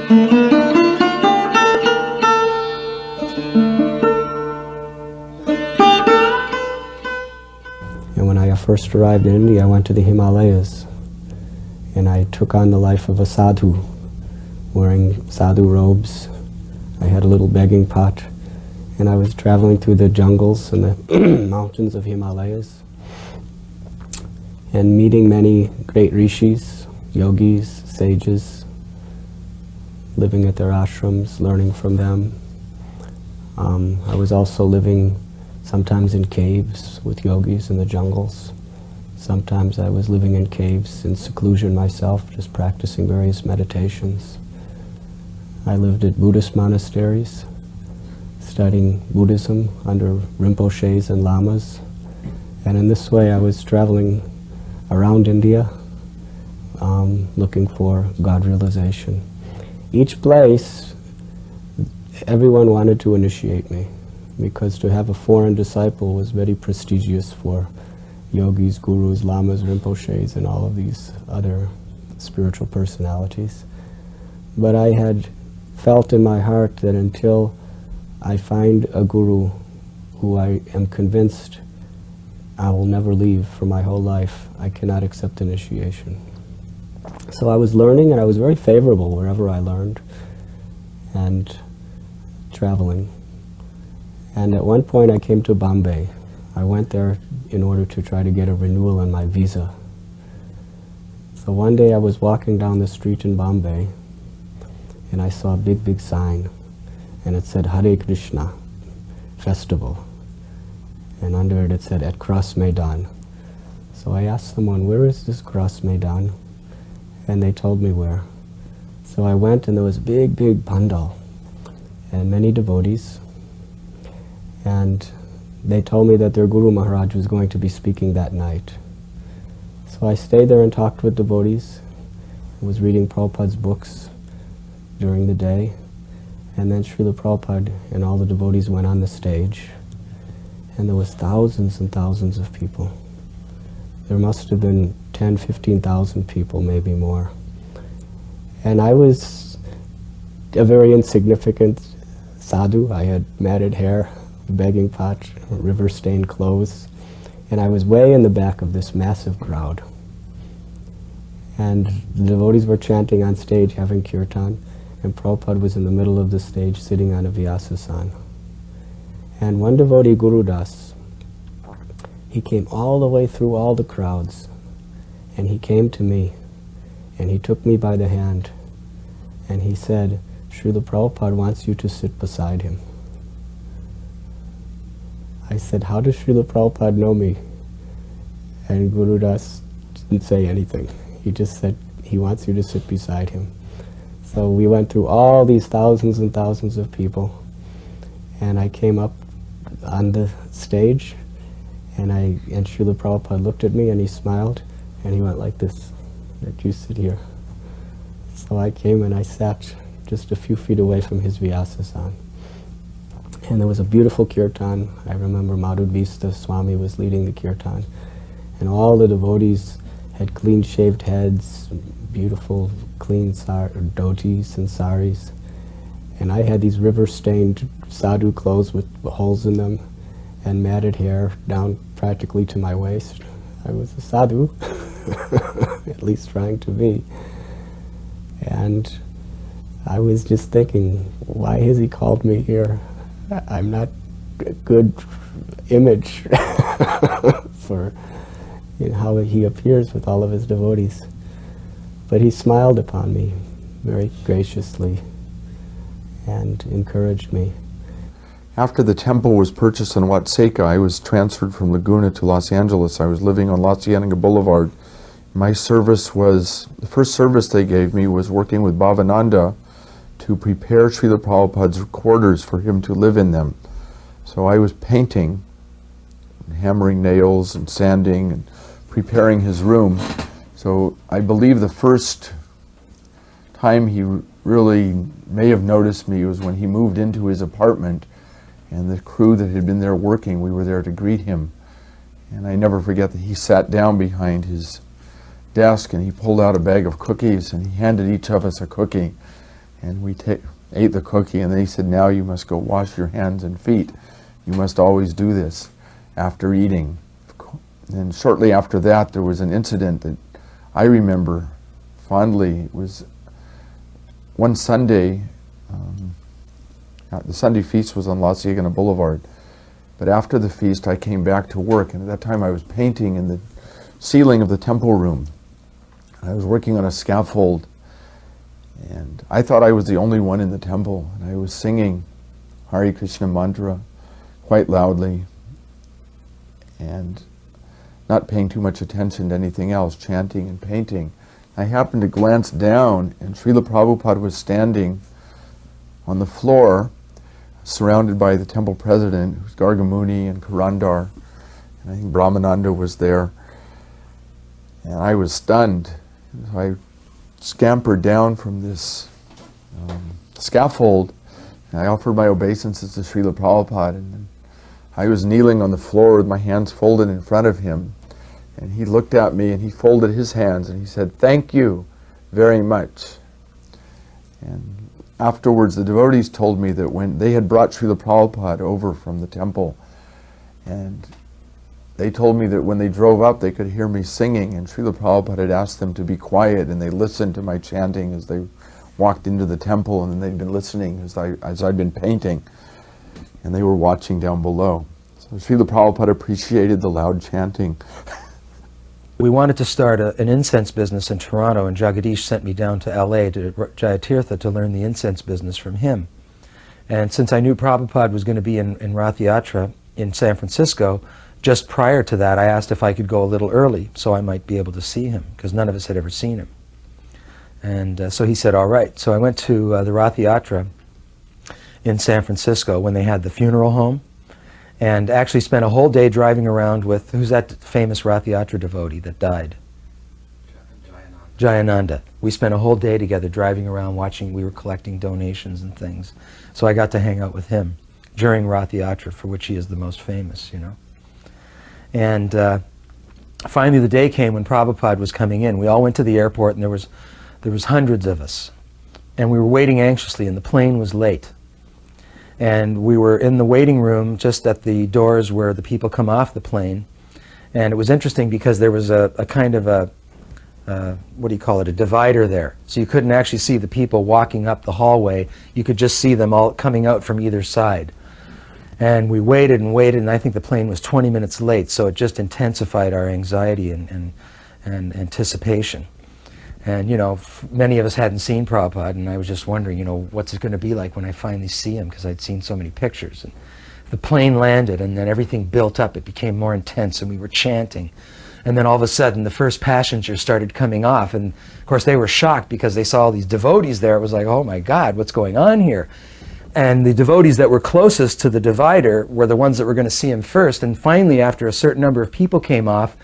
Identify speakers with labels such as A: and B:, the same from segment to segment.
A: And when I first arrived in India, I went to the Himalayas, and I took on the life of a sadhu, wearing sadhu robes. I had a little begging pot, and I was traveling through the jungles and the mountains of Himalayas, and meeting many great rishis, yogis, sages, living at their ashrams, learning from them. I was also living sometimes in caves with yogis in the jungles. Sometimes I was living in caves in seclusion myself, just practicing various meditations. I lived at Buddhist monasteries, studying Buddhism under Rinpoches and Lamas. And in this way I was traveling around India, looking for God realization. Each place, everyone wanted to initiate me, because to have a foreign disciple was very prestigious for yogis, gurus, lamas, rinpoches, and all of these other spiritual personalities. But I had felt in my heart that until I find a guru who I am convinced I will never leave for my whole life, I cannot accept initiation. So I was learning, and I was very favorable wherever I learned, and traveling. And at one point I came to Bombay. I went there in order to try to get a renewal on my visa. So one day I was walking down the street in Bombay, and I saw a big sign, and it said Hare Krishna Festival, and under it said at Cross Maidan. So I asked someone, where is this Cross Maidan? And they told me where. So I went, and there was a big pandal and many devotees, and they told me that their Guru Maharaj was going to be speaking that night. So I stayed there and talked with devotees. I was reading Prabhupada's books during the day, and then Srila Prabhupada and all the devotees went on the stage, and there was thousands and thousands of people. There must have been 10,000-15,000 people, maybe more. And I was a very insignificant sadhu. I had matted hair, a begging pot, river-stained clothes, and I was way in the back of this massive crowd. And the devotees were chanting on stage, having kirtan, and Prabhupada was in the middle of the stage sitting on a vyasasana. And one devotee, Guru Das, he came all the way through all the crowds, and he came to me, and he took me by the hand, and he said, Srila Prabhupada wants you to sit beside him. I said, how does Srila Prabhupada know me? And Guru Das didn't say anything. He just said, he wants you to sit beside him. So we went through all these thousands and thousands of people, and I came up on the stage, and Srila Prabhupada looked at me, and he smiled, and he went like this, that you sit here. So I came and I sat just a few feet away from his vyasasana. And there was a beautiful kirtan. I remember Madhudvista Swami was leading the kirtan, and all the devotees had clean-shaved heads, beautiful clean dhotis and saris, and I had these river-stained sadhu clothes with holes in them and matted hair down practically to my waist. I was a sadhu, at least trying to be. And I was just thinking, why has he called me here? I'm not a good image for how he appears with all of his devotees. But he smiled upon me very graciously and encouraged me.
B: After the temple was purchased in Watseka, I was transferred from Laguna to Los Angeles. I was living on La Cienega Boulevard. My service was, the first service they gave me was working with Bhavananda to prepare Srila Prabhupada's quarters for him to live in them. So I was painting, and hammering nails and sanding and preparing his room. So I believe the first time he really may have noticed me was when he moved into his apartment, and the crew that had been there working, we were there to greet him. And I never forget that he sat down behind his desk and he pulled out a bag of cookies and he handed each of us a cookie. And we ate the cookie, and then he said, now you must go wash your hands and feet. You must always do this after eating. And shortly after that, there was an incident that I remember fondly. It was one Sunday, the Sunday feast was on La Cienega Boulevard. But after the feast, I came back to work, and at that time I was painting in the ceiling of the temple room. I was working on a scaffold, and I thought I was the only one in the temple, and I was singing Hare Krishna mantra quite loudly and not paying too much attention to anything else, chanting and painting. I happened to glance down, and Srila Prabhupada was standing on the floor, surrounded by the temple president, who's Gargamuni and Karandar, and I think Brahmananda was there. And I was stunned. So I scampered down from this scaffold, and I offered my obeisances to Srila Prabhupada. And I was kneeling on the floor with my hands folded in front of him. And he looked at me and he folded his hands and he said, "Thank you very much." And afterwards, the devotees told me that when they had brought Srila Prabhupada over from the temple, and they told me that when they drove up, they could hear me singing, and Srila Prabhupada had asked them to be quiet, and they listened to my chanting as they walked into the temple, and then they'd been listening as I'd been painting, and they were watching down below. So Srila Prabhupada appreciated the loud chanting.
C: We wanted to start an incense business in Toronto, and Jagadish sent me down to LA to Jayatirtha to learn the incense business from him. And since I knew Prabhupada was going to be in Rath Yatra in San Francisco, just prior to that I asked if I could go a little early so I might be able to see him, because none of us had ever seen him. And so he said, all right. So I went to the Rath Yatra in San Francisco when they had the funeral home, and actually spent a whole day driving around with, who's that famous Rath Yatra devotee that died? Jayananda. We spent a whole day together driving around watching, we were collecting donations and things. So I got to hang out with him during Rath Yatra, for which he is the most famous, you know. And finally the day came when Prabhupada was coming in. We all went to the airport, and there was hundreds of us. And we were waiting anxiously, and the plane was late. And we were in the waiting room just at the doors where the people come off the plane. And it was interesting because there was a kind of a, what do you call it, a divider there. So you couldn't actually see the people walking up the hallway. You could just see them all coming out from either side. And we waited and waited, and I think the plane was 20 minutes late, so it just intensified our anxiety and anticipation. And, you know, many of us hadn't seen Prabhupada, and I was just wondering, you know, what's it going to be like when I finally see him, because I'd seen so many pictures. And the plane landed, and then everything built up. It became more intense, and we were chanting. And then all of a sudden, the first passengers started coming off, and of course they were shocked because they saw all these devotees there. It was like, oh my God, what's going on here? And the devotees that were closest to the divider were the ones that were going to see him first. And finally, after a certain number of people came off,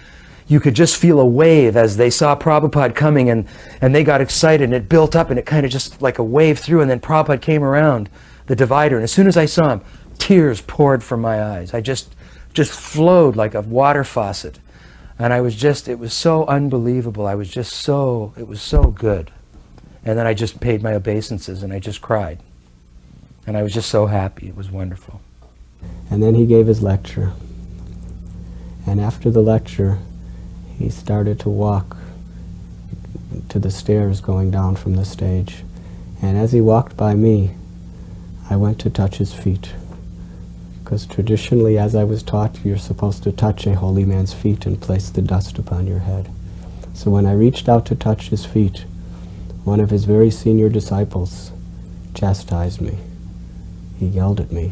C: you could just feel a wave as they saw Prabhupada coming, and they got excited, and it built up, and it kind of just like a wave through, and then Prabhupada came around the divider, and as soon as I saw him, tears poured from my eyes. I just flowed like a water faucet. And it was so unbelievable. It was so good. And then I just paid my obeisances, and I just cried. And I was just so happy. It was wonderful.
A: And then he gave his lecture. And after the lecture, he started to walk to the stairs going down from the stage. And as he walked by me, I went to touch his feet. Because traditionally, as I was taught, you're supposed to touch a holy man's feet and place the dust upon your head. So when I reached out to touch his feet, one of his very senior disciples chastised me. He yelled at me.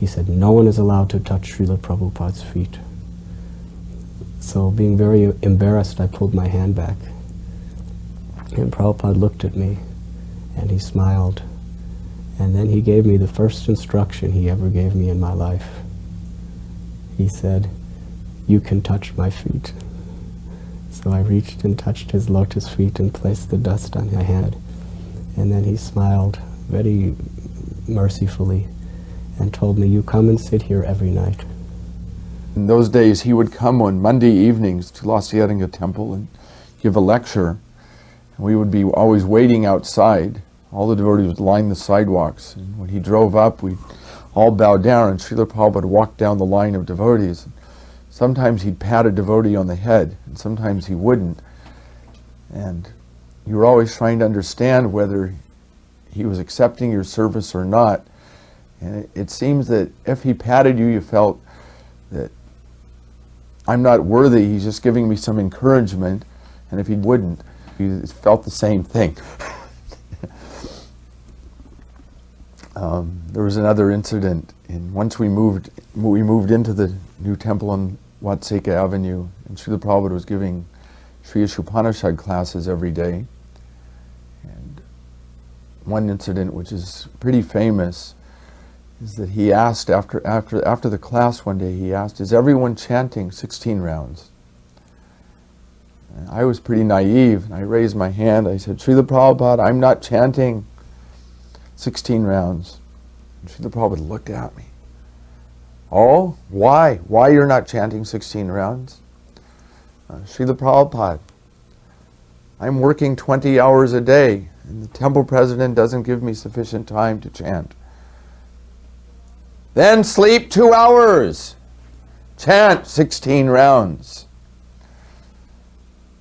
A: He said, "No one is allowed to touch Srila Prabhupada's feet." So being very embarrassed, I pulled my hand back. And Prabhupada looked at me, and he smiled. And then he gave me the first instruction he ever gave me in my life. He said, "You can touch my feet." So I reached and touched his lotus feet and placed the dust on my head. And then he smiled very mercifully and told me, "You come and sit here every night."
B: In those days, he would come on Monday evenings to La Cienega Temple and give a lecture. And we would be always waiting outside all the devotees would line the sidewalks. And when he drove up, we'd all bow down, and Srila Prabhupada would walk down the line of devotees. Sometimes he'd pat a devotee on the head, and sometimes he wouldn't. And you were always trying to understand whether he was accepting your service or not. And it seems that if he patted you, you felt that I'm not worthy, he's just giving me some encouragement. And if he wouldn't, you felt the same thing. There was another incident. Once we moved into the new temple on Watseka Avenue, and Srila Prabhupada was giving Sri Upanishad classes every day. And one incident, which is pretty famous, is that he asked after the class one day, he asked, "Is everyone chanting 16 rounds?" And I was pretty naive, and I raised my hand. I said, "Srila Prabhupada, I'm not chanting 16 rounds." And Srila Prabhupada looked at me. "Oh, why? Why you're not chanting 16 rounds?" "Srila Prabhupada, I'm working 20 hours a day, and the temple president doesn't give me sufficient time to chant." "Then sleep 2 hours. Chant 16 rounds.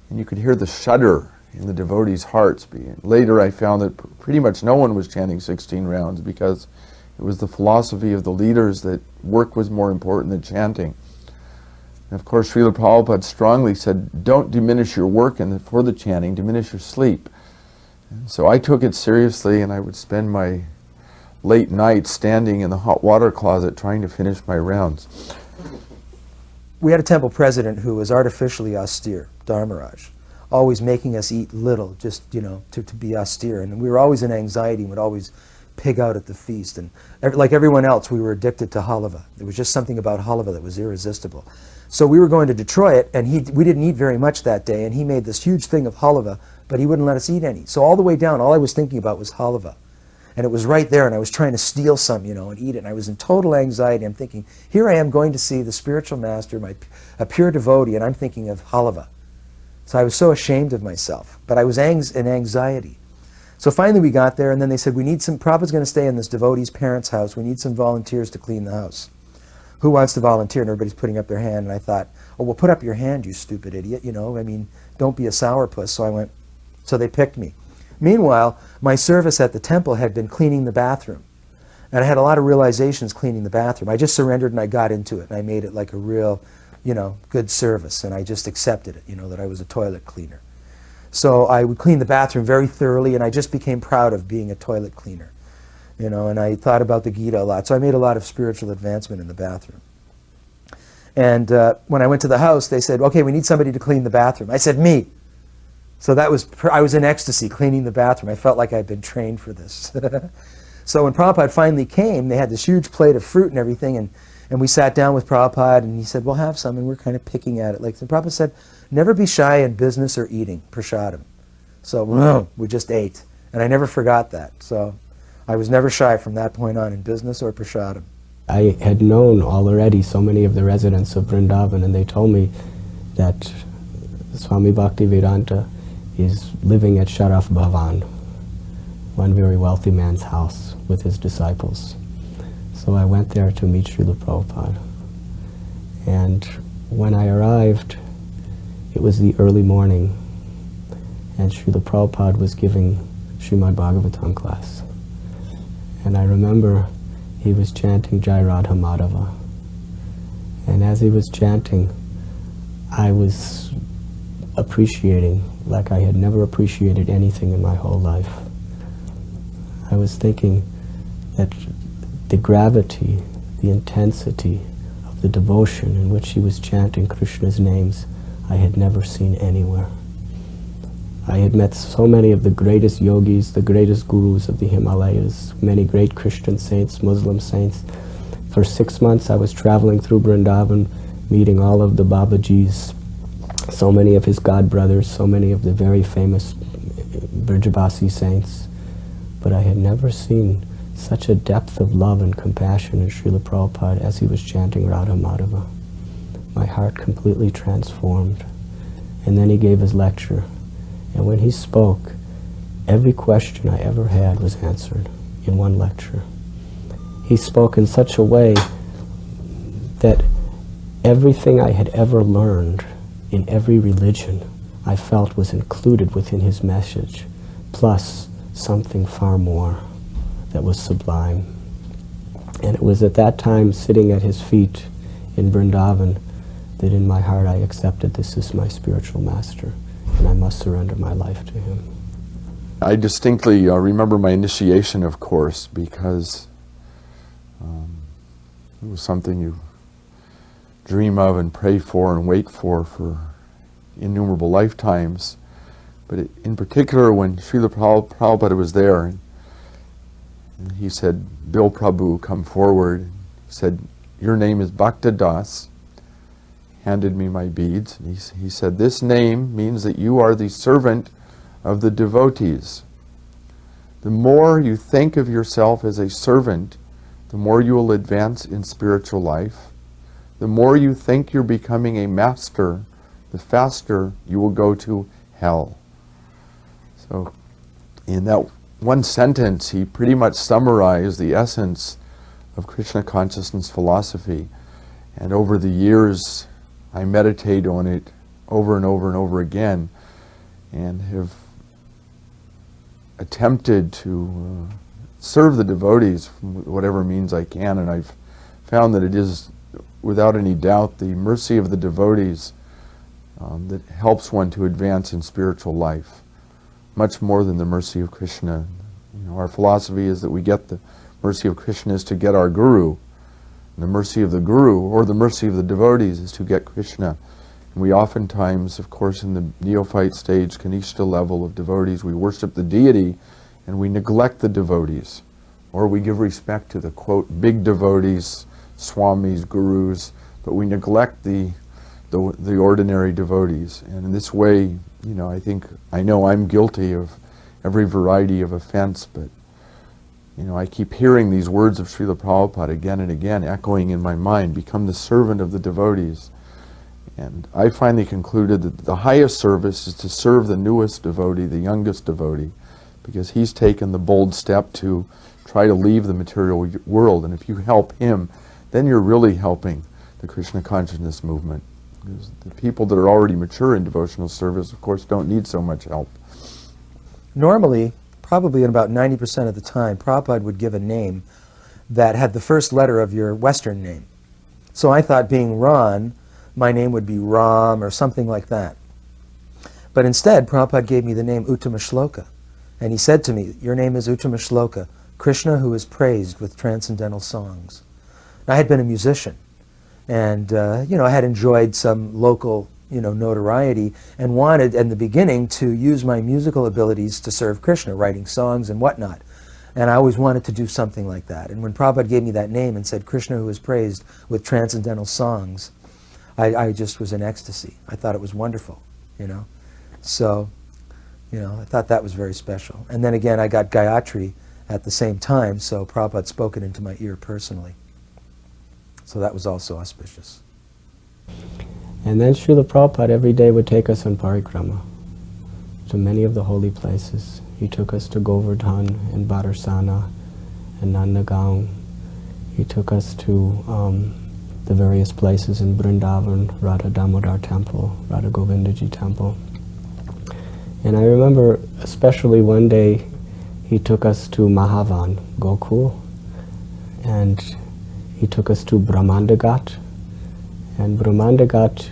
B: And you could hear the shudder in the devotees' hearts. Later I found that pretty much no one was chanting 16 rounds because it was the philosophy of the leaders that work was more important than chanting. And of course, Srila Prabhupada strongly said, don't diminish your work for the chanting, diminish your sleep. And so I took it seriously, and I would spend my late nights standing in the hot water closet trying to finish my rounds.
C: We had a temple president who was artificially austere, Dharmaraj, always making us eat little, just, to be austere. And we were always in anxiety and would always pig out at the feast. And like everyone else, we were addicted to halava. There was just something about halava that was irresistible. So we were going to Detroit, and we didn't eat very much that day, and he made this huge thing of halava, but he wouldn't let us eat any. So all the way down, all I was thinking about was halava. And it was right there, and I was trying to steal some, and eat it. And I was in total anxiety. I'm thinking, here I am going to see the spiritual master, a pure devotee, and I'm thinking of halava. So I was so ashamed of myself. But I was in anxiety. So finally we got there, and then they said, Prabhupada's going to stay in this devotee's parents' house. We need some volunteers to clean the house. Who wants to volunteer? And everybody's putting up their hand. And I thought, oh, well, put up your hand, you stupid idiot. Don't be a sourpuss. So they picked me. Meanwhile, my service at the temple had been cleaning the bathroom. And I had a lot of realizations cleaning the bathroom. I just surrendered and I got into it. And I made it like a real, good service. And I just accepted it, that I was a toilet cleaner. So I would clean the bathroom very thoroughly, and I just became proud of being a toilet cleaner. And I thought about the Gita a lot. So I made a lot of spiritual advancement in the bathroom. And when I went to the house, they said, okay, we need somebody to clean the bathroom. I said, me. So I was in ecstasy cleaning the bathroom. I felt like I'd been trained for this. So when Prabhupada finally came, they had this huge plate of fruit and everything, and we sat down with Prabhupada, and he said, well, have some, and we're kind of picking at it. And Prabhupada said, never be shy in business or eating, prasadam. So we just ate, and I never forgot that. So I was never shy from that point on in business or prasadam.
A: I had known already so many of the residents of Vrindavan, and they told me that Swami Bhaktivedanta is living at Sharaf Bhavan, one very wealthy man's house, with his disciples. So I went there to meet Srila Prabhupada. And when I arrived, it was the early morning, and Srila Prabhupada was giving Srimad Bhagavatam class. And I remember he was chanting Jai Radha Madhava. And as he was chanting, I was appreciating like I had never appreciated anything in my whole life. I was thinking that the gravity, the intensity of the devotion in which he was chanting Krishna's names, I had never seen anywhere. I had met so many of the greatest yogis, the greatest gurus of the Himalayas, many great Christian saints, Muslim saints. For 6 months I was traveling through Vrindavan, meeting all of the Babajis, so many of his god brothers, so many of the very famous Brajavasi saints. But I had never seen such a depth of love and compassion in Srila Prabhupada as he was chanting Radha Madhava. My heart completely transformed. And then he gave his lecture. And when he spoke, every question I ever had was answered in one lecture. He spoke in such a way that everything I had ever learned in every religion I felt was included within his message, plus something far more that was sublime. And it was at that time, sitting at his feet in Vrindavan, that in my heart I accepted this is my spiritual master, and I must surrender my life to him.
B: I distinctly remember my initiation, of course, because it was something you dream of and pray for and wait for innumerable lifetimes. But in particular, when Srila Prabhupada was there, and he said, "Bill Prabhu, come forward." He said, "Your name is Bhakta Dasa." Handed me my beads. And he said, "This name means that you are the servant of the devotees. The more you think of yourself as a servant, the more you will advance in spiritual life. The more you think you're becoming a master, the faster you will go to hell." So in that one sentence, he pretty much summarized the essence of Krishna consciousness philosophy. And over the years, I meditate on it over and over and over again, and have attempted to serve the devotees from whatever means I can, and I've found that it is, without any doubt, the mercy of the devotees that helps one to advance in spiritual life, much more than the mercy of Krishna. You know, our philosophy is that we get the mercy of Krishna is to get our guru, and the mercy of the guru, or the mercy of the devotees, is to get Krishna. And we oftentimes, of course, in the neophyte stage, Kanishta level of devotees, we worship the deity and we neglect the devotees. Or we give respect to the, quote, big devotees, swamis, gurus, but we neglect the ordinary devotees. And in this way, you know, I know I'm guilty of every variety of offense, but you know, I keep hearing these words of Srila Prabhupada again and again, echoing in my mind, become the servant of the devotees. And I finally concluded that the highest service is to serve the newest devotee, the youngest devotee, because he's taken the bold step to try to leave the material world. And if you help him, then you're really helping the Krishna consciousness movement. Because the people that are already mature in devotional service, of course, don't need so much help.
C: Normally, probably in about 90% of the time, Prabhupada would give a name that had the first letter of your Western name. So I thought, being Ron, my name would be Ram or something like that. But instead, Prabhupada gave me the name Uttamasloka. And he said to me, "Your name is Uttamasloka, Krishna who is praised with transcendental songs." I had been a musician, and I had enjoyed some local notoriety, and wanted in the beginning to use my musical abilities to serve Krishna, writing songs and whatnot. And I always wanted to do something like that. And when Prabhupada gave me that name and said, "Krishna who is praised with transcendental songs," I just was in ecstasy. I thought it was wonderful, So, I thought that was very special. And then again, I got Gayatri at the same time, so Prabhupada spoke it into my ear personally. So that was also auspicious.
A: And then Srila Prabhupada every day would take us on parikrama to many of the holy places. He took us to Govardhan and Badarsana and Nandagaon. He took us to the various places in Vrindavan, Radha Damodar Temple, Radha Govindaji Temple. And I remember especially one day he took us to Mahavan, Gokul, and he took us to Brahmandagat. And Brahmandagat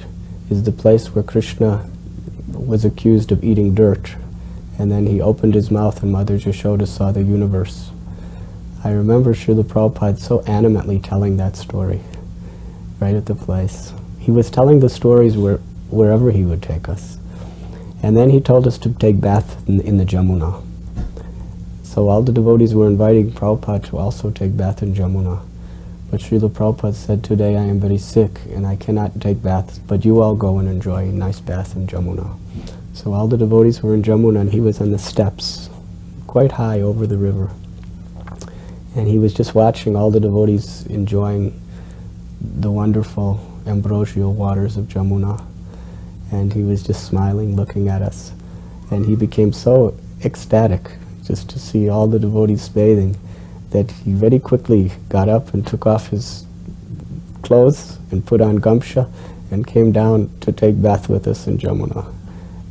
A: is the place where Krishna was accused of eating dirt, and then he opened his mouth and Mother Yashoda saw the universe. I remember Srila Prabhupada so animately telling that story right at the place. He was telling the stories wherever he would take us. And then he told us to take bath in the Jamuna. So all the devotees were inviting Prabhupada to also take bath in Jamuna. But Srila Prabhupada said, "Today I am very sick and I cannot take baths, but you all go and enjoy a nice bath in Jamuna." So all the devotees were in Jamuna and he was on the steps, quite high over the river. And he was just watching all the devotees enjoying the wonderful ambrosial waters of Jamuna. And he was just smiling, looking at us. And he became so ecstatic just to see all the devotees bathing, that he very quickly got up and took off his clothes and put on gamsha and came down to take bath with us in Jamuna.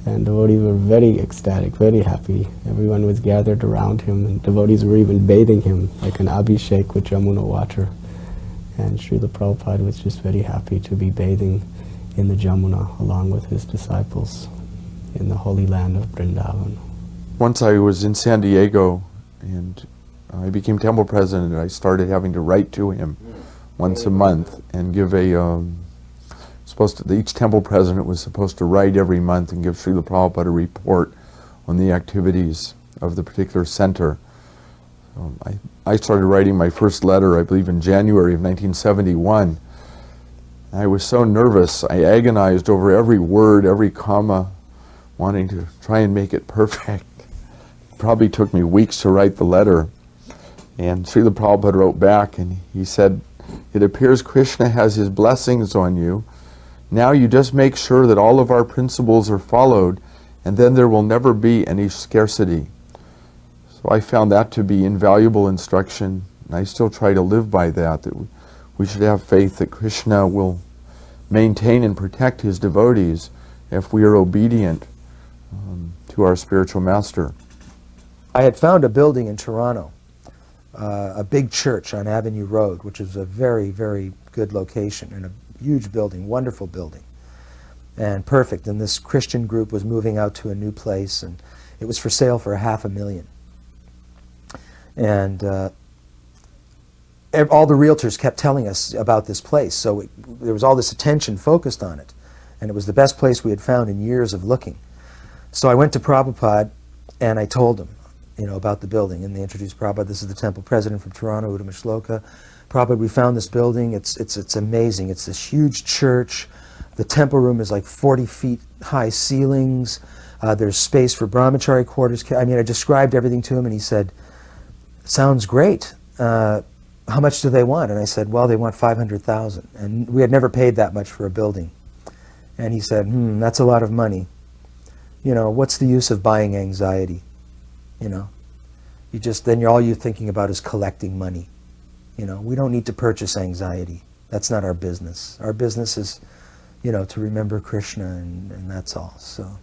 A: And devotees were very ecstatic, very happy. Everyone was gathered around him, and devotees were even bathing him like an abhishek with Jamuna water. And Srila Prabhupada was just very happy to be bathing in the Jamuna along with his disciples in the holy land of Vrindavan.
B: Once I was in San Diego and I became temple president, and I started having to write to him once a month and give each temple president was supposed to write every month and give Srila Prabhupada a report on the activities of the particular center. I started writing my first letter, I believe, in January of 1971. I was so nervous, I agonized over every word, every comma, wanting to try and make it perfect. It probably took me weeks to write the letter. And Srila Prabhupada wrote back and he said, "It appears Krishna has his blessings on you. Now you just make sure that all of our principles are followed, and then there will never be any scarcity." So I found that to be invaluable instruction, and I still try to live by that, that we should have faith that Krishna will maintain and protect his devotees if we are obedient to our spiritual master.
C: I had found a building in Toronto, a big church on Avenue Road, which is a very, very good location, and a huge building, wonderful building, and perfect. And this Christian group was moving out to a new place, and it was for sale for $500,000. And all the realtors kept telling us about this place, so there was all this attention focused on it, and it was the best place we had found in years of looking. So I went to Prabhupada and I told him, about the building, and they introduced Prabhupada. This is the temple president from Toronto, Uttamasloka. Prabhupada, we found this building. It's amazing. It's this huge church. The temple room is like 40 feet high ceilings. There's space for brahmachari quarters. I described everything to him, and he said, "Sounds great. How much do they want?" And I said, "Well, they want $500,000." And we had never paid that much for a building. And he said, "That's a lot of money. What's the use of buying anxiety? All you're thinking about is collecting money. We don't need to purchase anxiety. That's not our business. Our business is, to remember Krishna, and that's all." So,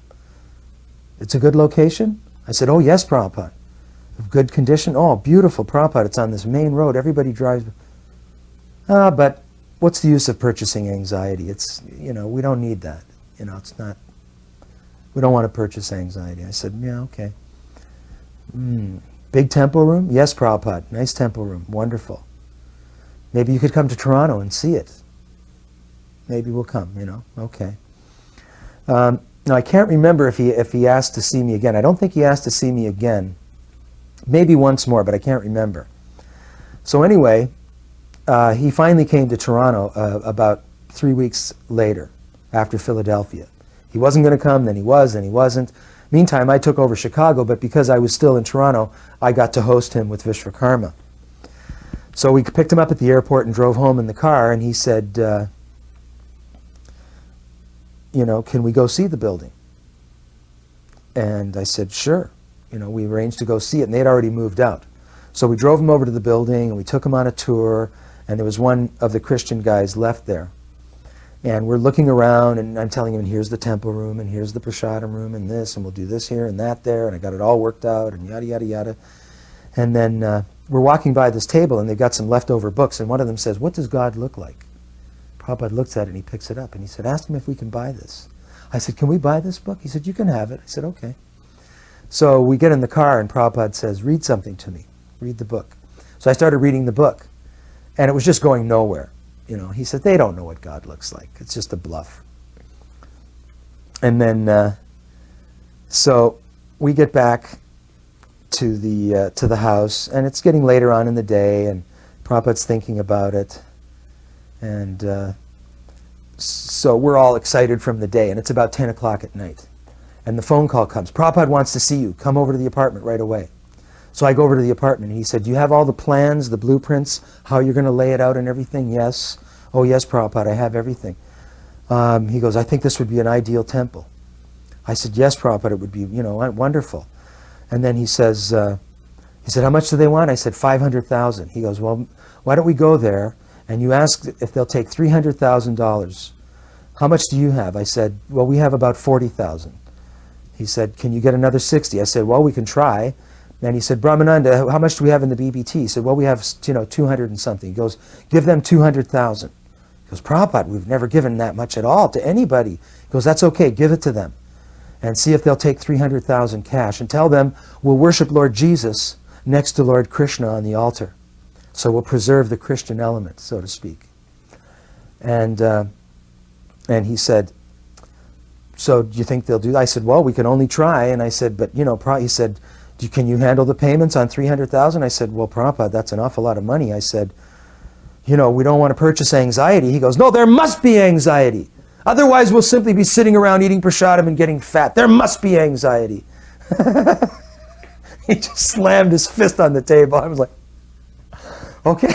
C: it's a good location? I said, "Oh yes, Prabhupada. Good condition? Oh, beautiful, Prabhupada. It's on this main road. Everybody drives." But what's the use of purchasing anxiety? It's, we don't need that. It's not, we don't want to purchase anxiety. I said, "Yeah, okay." Big temple room? Yes, Prabhupada. Nice temple room. Wonderful. Maybe you could come to Toronto and see it. Maybe we'll come, Okay. Now, I can't remember if he asked to see me again. I don't think he asked to see me again. Maybe once more, but I can't remember. So anyway, he finally came to Toronto about 3 weeks later, after Philadelphia. He wasn't going to come, then he was, then he wasn't. Meantime, I took over Chicago, but because I was still in Toronto, I got to host him with Vishwakarma. So we picked him up at the airport and drove home in the car, and he said, "Can we go see the building?" And I said, "Sure." We arranged to go see it, and they'd already moved out. So we drove him over to the building, and we took him on a tour, and there was one of the Christian guys left there. And we're looking around, and I'm telling him, and here's the temple room, and here's the prasadam room, and this, and we'll do this here and that there, and I got it all worked out, and yada, yada, yada. And then we're walking by this table, and they've got some leftover books, and one of them says, "What does God look like?" Prabhupada looks at it, and he picks it up, and he said, "Ask him if we can buy this." I said, "Can we buy this book?" He said, "You can have it." I said, "Okay." So we get in the car, and Prabhupada says, "Read something to me. Read the book." So I started reading the book, and it was just going nowhere. He said, "They don't know what God looks like. It's just a bluff." And then, so we get back to the house, and it's getting later on in the day, and Prabhupada's thinking about it, and so we're all excited from the day, and it's about 10 o'clock at night, and the phone call comes. "Prabhupada wants to see you. Come over to the apartment right away." So I go over to the apartment, and he said, "Do you have all the plans, the blueprints, how you're going to lay it out and everything?" "Yes." "Oh, yes, Prabhupada, I have everything." He goes, "I think this would be an ideal temple." I said, "Yes, Prabhupada, it would be, wonderful." And then he says, he said, how much do they want? I said, 500,000. He goes, well, why don't we go there and you ask if they'll take $300,000. How much do you have? I said, well, we have about 40,000. He said, can you get another 60? I said, well, we can try. And he said, Brahmananda, how much do we have in the BBT? He said, well, we have 200 and something. He goes, give them 200,000. He goes, Prabhupada, we've never given that much at all to anybody. He goes, that's okay, give it to them. And see if they'll take 300,000 cash. And tell them we'll worship Lord Jesus next to Lord Krishna on the altar. So we'll preserve the Christian element, so to speak. And he said, so do you think they'll do that? I said, well, we can only try. And I said, but he said, can you handle the payments on 300,000? I said, well, Prabhupada, that's an awful lot of money. I said, we don't want to purchase anxiety. He goes, no, there must be anxiety. Otherwise, we'll simply be sitting around eating prasadam and getting fat. There must be anxiety. He just slammed his fist on the table. I was like, okay.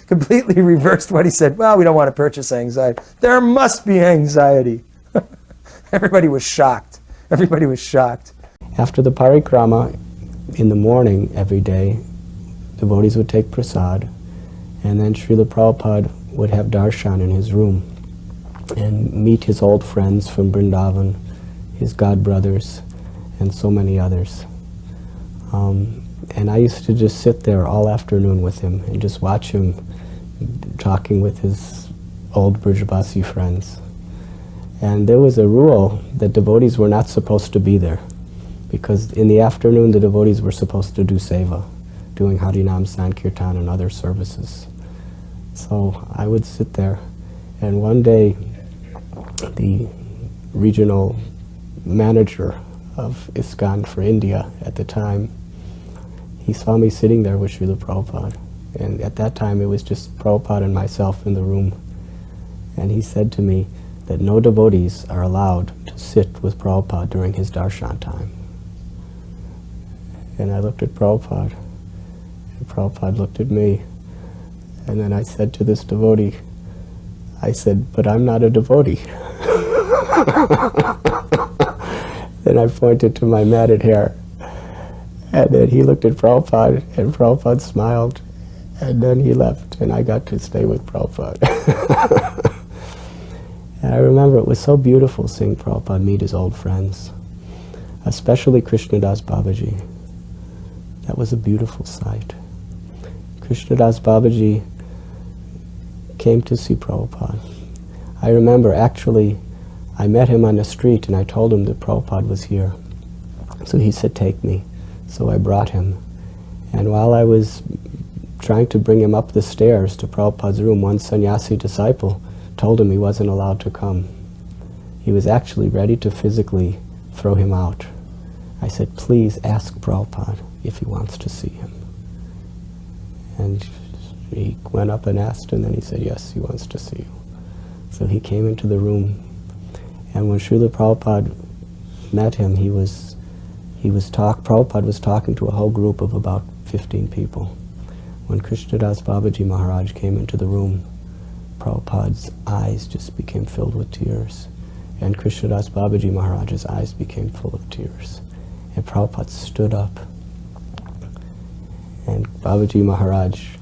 C: Completely reversed what he said. Well, we don't want to purchase anxiety. There must be anxiety. Everybody was shocked. Everybody was shocked.
A: After the parikrama, in the morning every day, devotees would take prasad, and then Srila Prabhupada would have darshan in his room and meet his old friends from Vrindavan, his godbrothers, and so many others. And I used to just sit there all afternoon with him and just watch him talking with his old Brijabasi friends. And there was a rule that devotees were not supposed to be there, because in the afternoon the devotees were supposed to do seva, doing Harinam Sankirtan and other services. So I would sit there, and one day the regional manager of ISKCON for India at the time, he saw me sitting there with Srila Prabhupada. And at that time it was just Prabhupada and myself in the room. And he said to me that no devotees are allowed to sit with Prabhupada during his darshan time. And I looked at Prabhupada, and Prabhupada looked at me. And then I said to this devotee, I said, but I'm not a devotee. Then I pointed to my matted hair. And then he looked at Prabhupada, and Prabhupada smiled. And then he left, and I got to stay with Prabhupada. And I remember it was so beautiful seeing Prabhupada meet his old friends, especially Krishnadas Babaji. That was a beautiful sight. Krishnadas Babaji came to see Prabhupada. I remember actually I met him on the street and I told him that Prabhupada was here. So he said, take me. So I brought him. And while I was trying to bring him up the stairs to Prabhupada's room, one sannyasi disciple told him he wasn't allowed to come. He was actually ready to physically throw him out. I said, please ask Prabhupada if he wants to see him. And he went up and asked, and then he said, yes, he wants to see you. So he came into the room, and when Srila Prabhupada met him, Prabhupada was talking to a whole group of about 15 people. When Krishnadas Babaji Maharaj came into the room, Prabhupada's eyes just became filled with tears, and Krishnadas Babaji Maharaj's eyes became full of tears. And Prabhupada stood up, and Babaji Maharaj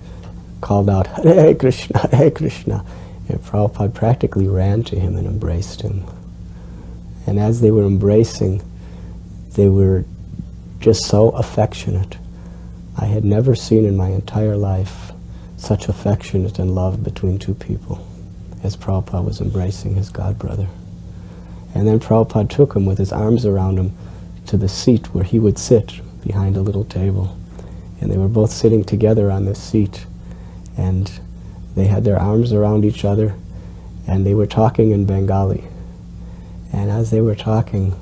A: called out, Hare Krishna, Hare Krishna. And Prabhupada practically ran to him and embraced him. And as they were embracing, they were just so affectionate. I had never seen in my entire life such affectionate and love between two people as Prabhupada was embracing his godbrother. And then Prabhupada took him with his arms around him to the seat where he would sit behind a little table. And they were both sitting together on this seat. And they had their arms around each other, and they were talking in Bengali. And as they were talking,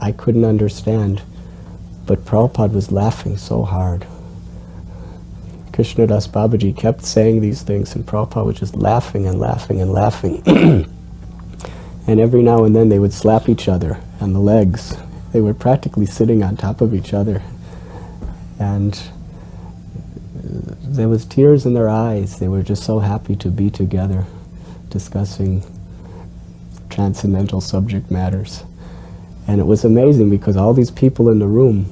A: I couldn't understand, but Prabhupada was laughing so hard. Krishnadas Babaji kept saying these things, and Prabhupada was just laughing and laughing and laughing. And every now and then they would slap each other on the legs. They were practically sitting on top of each other. And there was tears in their eyes. They were just so happy to be together, discussing transcendental subject matters. And it was amazing because all these people in the room,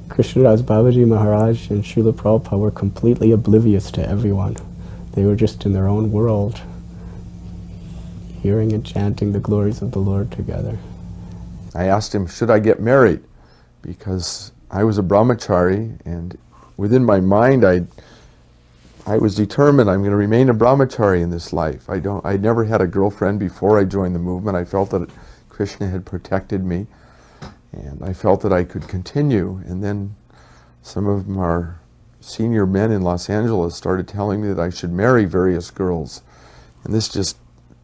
A: Krishnadas Babaji Maharaj and Srila Prabhupada, were completely oblivious to everyone. They were just in their own world, hearing and chanting the glories of the Lord together.
B: I asked him, should I get married? Because I was a brahmachari, and within my mind I was determined I'm going to remain a brahmachari in this life. I never had a girlfriend before I joined the movement. I felt that Krishna had protected me, and I felt that I could continue. And then some of our senior men in Los Angeles started telling me that I should marry various girls. And this just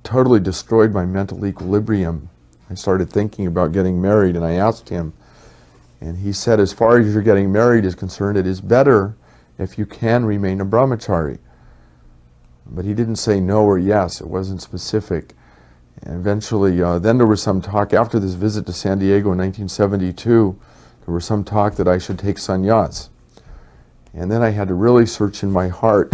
B: totally destroyed my mental equilibrium. I started thinking about getting married, and I asked him, and he said, as far as your getting married is concerned, it is better if you can remain a brahmachari. But he didn't say no or yes. It wasn't specific. And eventually, then there was some talk, after this visit to San Diego in 1972, there was some talk that I should take sannyas. And then I had to really search in my heart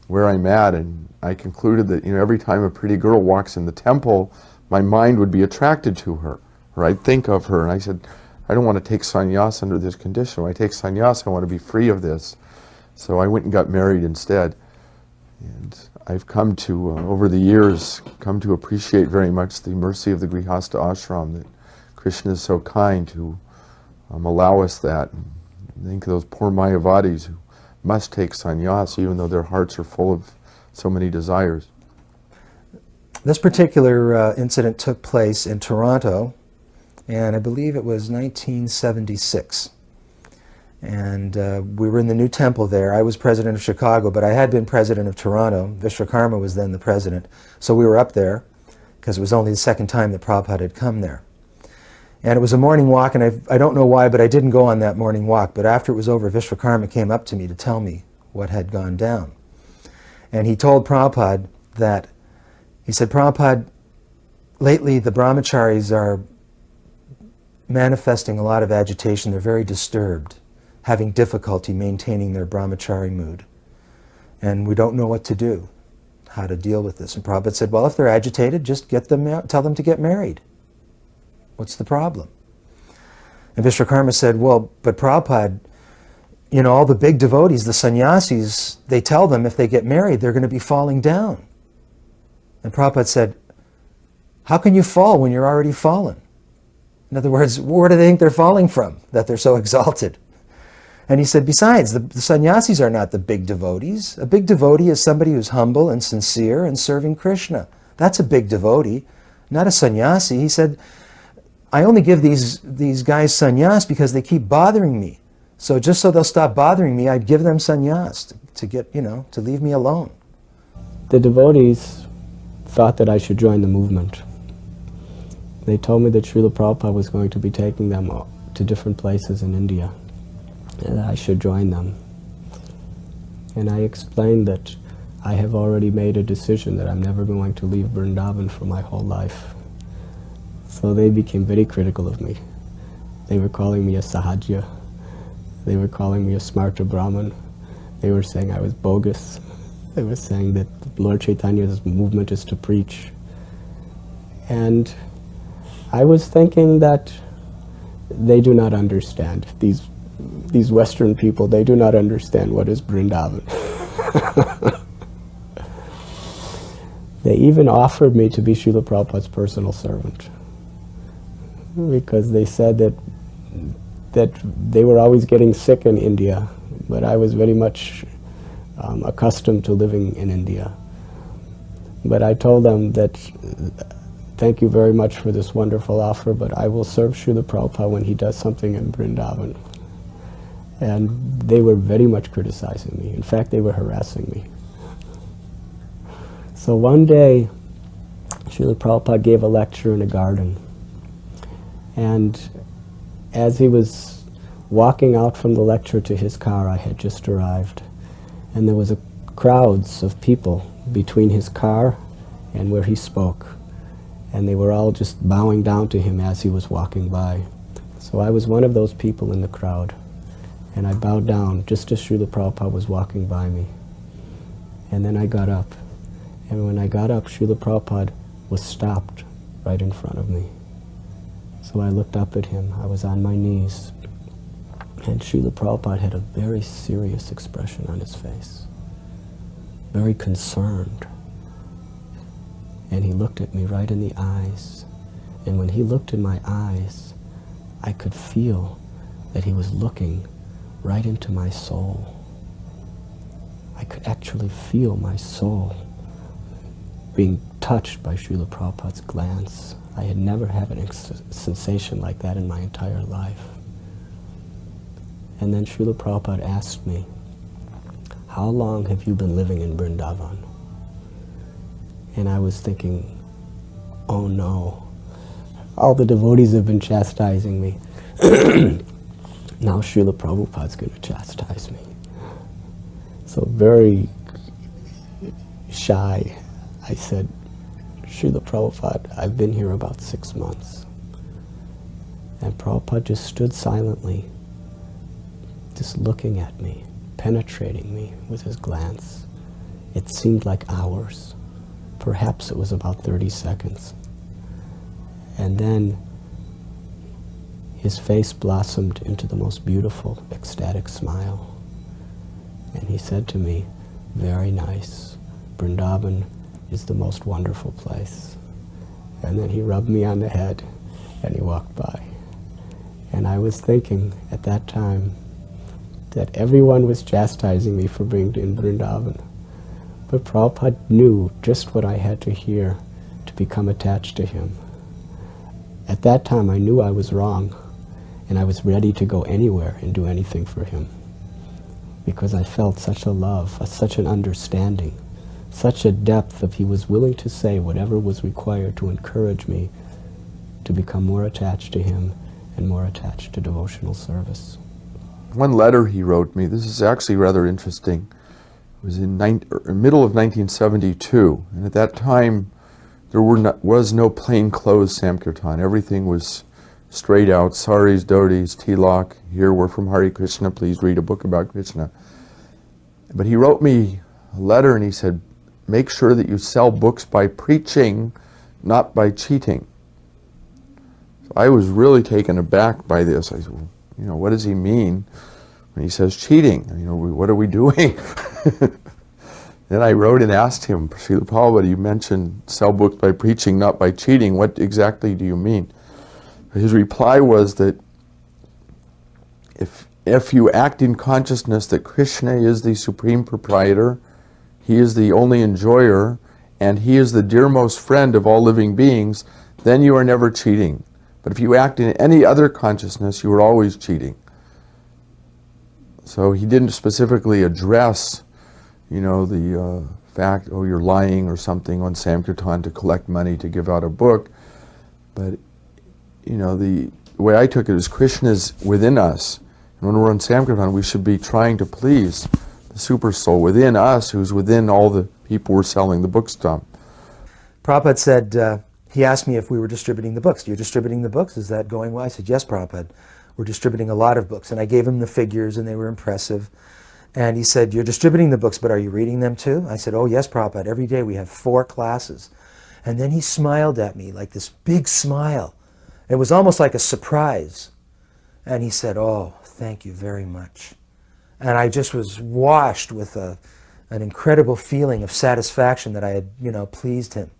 B: where I'm at, and I concluded that, every time a pretty girl walks in the temple, my mind would be attracted to her, or I'd think of her. And I said, I don't want to take sannyas under this condition. When I take sannyas, I want to be free of this. So I went and got married instead. And I've come to, over the years, come to appreciate very much the mercy of the Grihastha ashram, that Krishna is so kind to allow us that. And think of those poor Mayavadis who must take sannyas even though their hearts are full of so many desires.
C: This particular incident took place in Toronto, and I believe it was 1976. And we were in the new temple there. I was president of Chicago, but I had been president of Toronto. Vishwakarma was then the president. So we were up there, because it was only the second time that Prabhupada had come there. And it was a morning walk, and I don't know why, but I didn't go on that morning walk. But after it was over, Vishwakarma came up to me to tell me what had gone down. And he told Prabhupada that, he said, Prabhupada, lately the brahmacharis are manifesting a lot of agitation. They're very disturbed, having difficulty maintaining their brahmachari mood. And we don't know what to do, how to deal with this. And Prabhupada said, well, if they're agitated, just get them out, tell them to get married. What's the problem? And Vishwakarma said, well, but Prabhupada, all the big devotees, the sannyasis, they tell them if they get married, they're going to be falling down. And Prabhupada said, how can you fall when you're already fallen? In other words, where do they think they're falling from, that they're so exalted? And he said, besides, the sannyasis are not the big devotees. A big devotee is somebody who's humble and sincere and serving Krishna. That's a big devotee, not a sannyasi. He said, I only give these guys sannyas because they keep bothering me. So just so they'll stop bothering me, I'd give them sannyas to get, to leave me alone.
A: The devotees thought that I should join the movement. They told me that Srila Prabhupada was going to be taking them to different places in India, and that I should join them. And I explained that I have already made a decision that I'm never going to leave Vrindavan for my whole life. So they became very critical of me. They were calling me a Sahajya. They were calling me a Smarta Brahman. They were saying I was bogus. They were saying that Lord Chaitanya's movement is to preach. And I was thinking that they do not understand. These Western people, they do not understand what is Vrindavan. They even offered me to be Srila Prabhupada's personal servant, because they said that they were always getting sick in India, but I was very much accustomed to living in India. But I told them that, thank you very much for this wonderful offer, but I will serve Srila Prabhupada when he does something in Vrindavan. And they were very much criticizing me. In fact, they were harassing me. So one day, Srila Prabhupada gave a lecture in a garden. And as he was walking out from the lecture to his car, I had just arrived. And there was crowds of people between his car and where he spoke. And they were all just bowing down to him as he was walking by. So I was one of those people in the crowd. And I bowed down just as Srila Prabhupada was walking by me. And then I got up. And when I got up, Srila Prabhupada was stopped right in front of me. So I looked up at him. I was on my knees. And Srila Prabhupada had a very serious expression on his face, very concerned. And he looked at me right in the eyes. And when he looked in my eyes, I could feel that he was looking right into my soul. I could actually feel my soul being touched by Srila Prabhupada's glance. I had never had a sensation like that in my entire life. And then Srila Prabhupada asked me, "How long have you been living in Vrindavan?" And I was thinking, oh no, all the devotees have been chastising me. Now Srila Prabhupada's going to chastise me. So very shy, I said, "Srila Prabhupada, I've been here about 6 months." And Prabhupada just stood silently, just looking at me, penetrating me with his glance. It seemed like hours. Perhaps it was about 30 seconds. And then his face blossomed into the most beautiful, ecstatic smile. And he said to me, "Very nice. Vrindavan is the most wonderful place." And then he rubbed me on the head and he walked by. And I was thinking at that time that everyone was chastising me for being in Vrindavan. But Prabhupada knew just what I had to hear to become attached to him. At that time I knew I was wrong, and I was ready to go anywhere and do anything for him, because I felt such a love, such an understanding, such a depth of he was willing to say whatever was required to encourage me to become more attached to him and more attached to devotional service.
B: One letter he wrote me, this is actually rather interesting, it was in middle of 1972, and at that time there was no plain clothes Sankirtan. Everything was straight out, saris, dhotis, tilak, here we're from Hare Krishna, please read a book about Krishna. But he wrote me a letter and he said, "Make sure that you sell books by preaching, not by cheating." So I was really taken aback by this. I said, well, what does he mean when he says cheating? What are we doing? Then I wrote and asked him, "Srila Prabhupada, you mentioned sell books by preaching, not by cheating. What exactly do you mean?" His reply was that if you act in consciousness that Krishna is the supreme proprietor, he is the only enjoyer, and he is the dearmost friend of all living beings, then you are never cheating. But if you act in any other consciousness, you are always cheating. So he didn't specifically address, the fact, oh, you're lying or something on Sankirtan to collect money to give out a book. But, the way I took it is Krishna is within us. And when we're on Sankirtan, we should be trying to please the super soul within us, who's within all the people we're selling the books to.
C: Prabhupada said, he asked me if we were distributing the books. "You're distributing the books? Is that going well?" I said, "Yes, Prabhupada. We're distributing a lot of books." And I gave him the figures and they were impressive. And he said, "You're distributing the books, but are you reading them too?" I said, "Oh yes, Prabhupada. Every day we have 4 classes." And then he smiled at me like this big smile. It was almost like a surprise. And he said, "Oh, thank you very much." And I just was washed with an incredible feeling of satisfaction that I had, pleased him.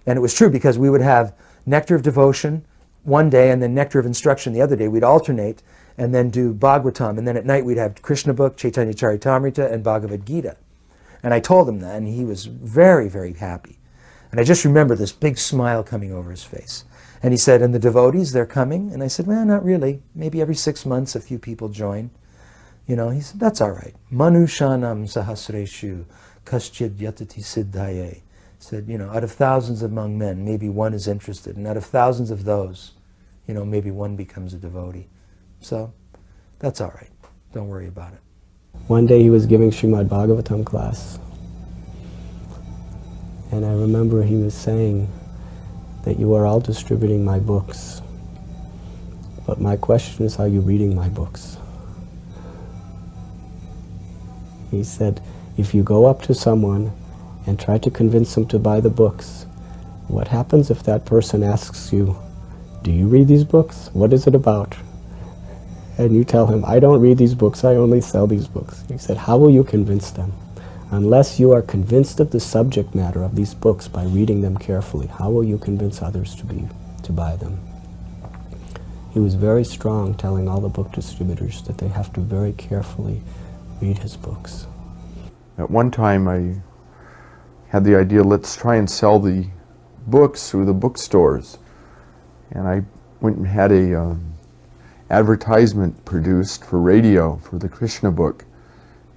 C: And it was true, because we would have Nectar of Devotion one day and then Nectar of Instruction the other day. We'd alternate and then do Bhagavatam. And then at night we'd have Krishna book, Chaitanya Charitamrita, and Bhagavad Gita. And I told him that, and he was very, very happy. And I just remember this big smile coming over his face. And he said, "And the devotees, they're coming?" And I said, "Well, not really. Maybe every 6 months a few people join." He said, "That's all right. Manushanam sahasreshu kaschid yatati siddhaye." Said, out of thousands among men, maybe one is interested. And out of thousands of those, maybe one becomes a devotee. So that's all right. Don't worry about it.
A: One day he was giving Srimad Bhagavatam class. And I remember he was saying that you are all distributing my books. But my question is, are you reading my books? He said, if you go up to someone and try to convince them to buy the books, What happens if that person asks you, do you read these books? What is it about? And you tell him, I don't read these books, I only sell these books. He said, how will you convince them? Unless you are convinced of the subject matter of these books by reading them carefully, how will you convince others to buy them? He was very strong, telling all the book distributors that they have to very carefully read his books.
B: At one time I had the idea, let's try and sell the books through the bookstores. And I went and had a advertisement produced for radio for the Krishna book,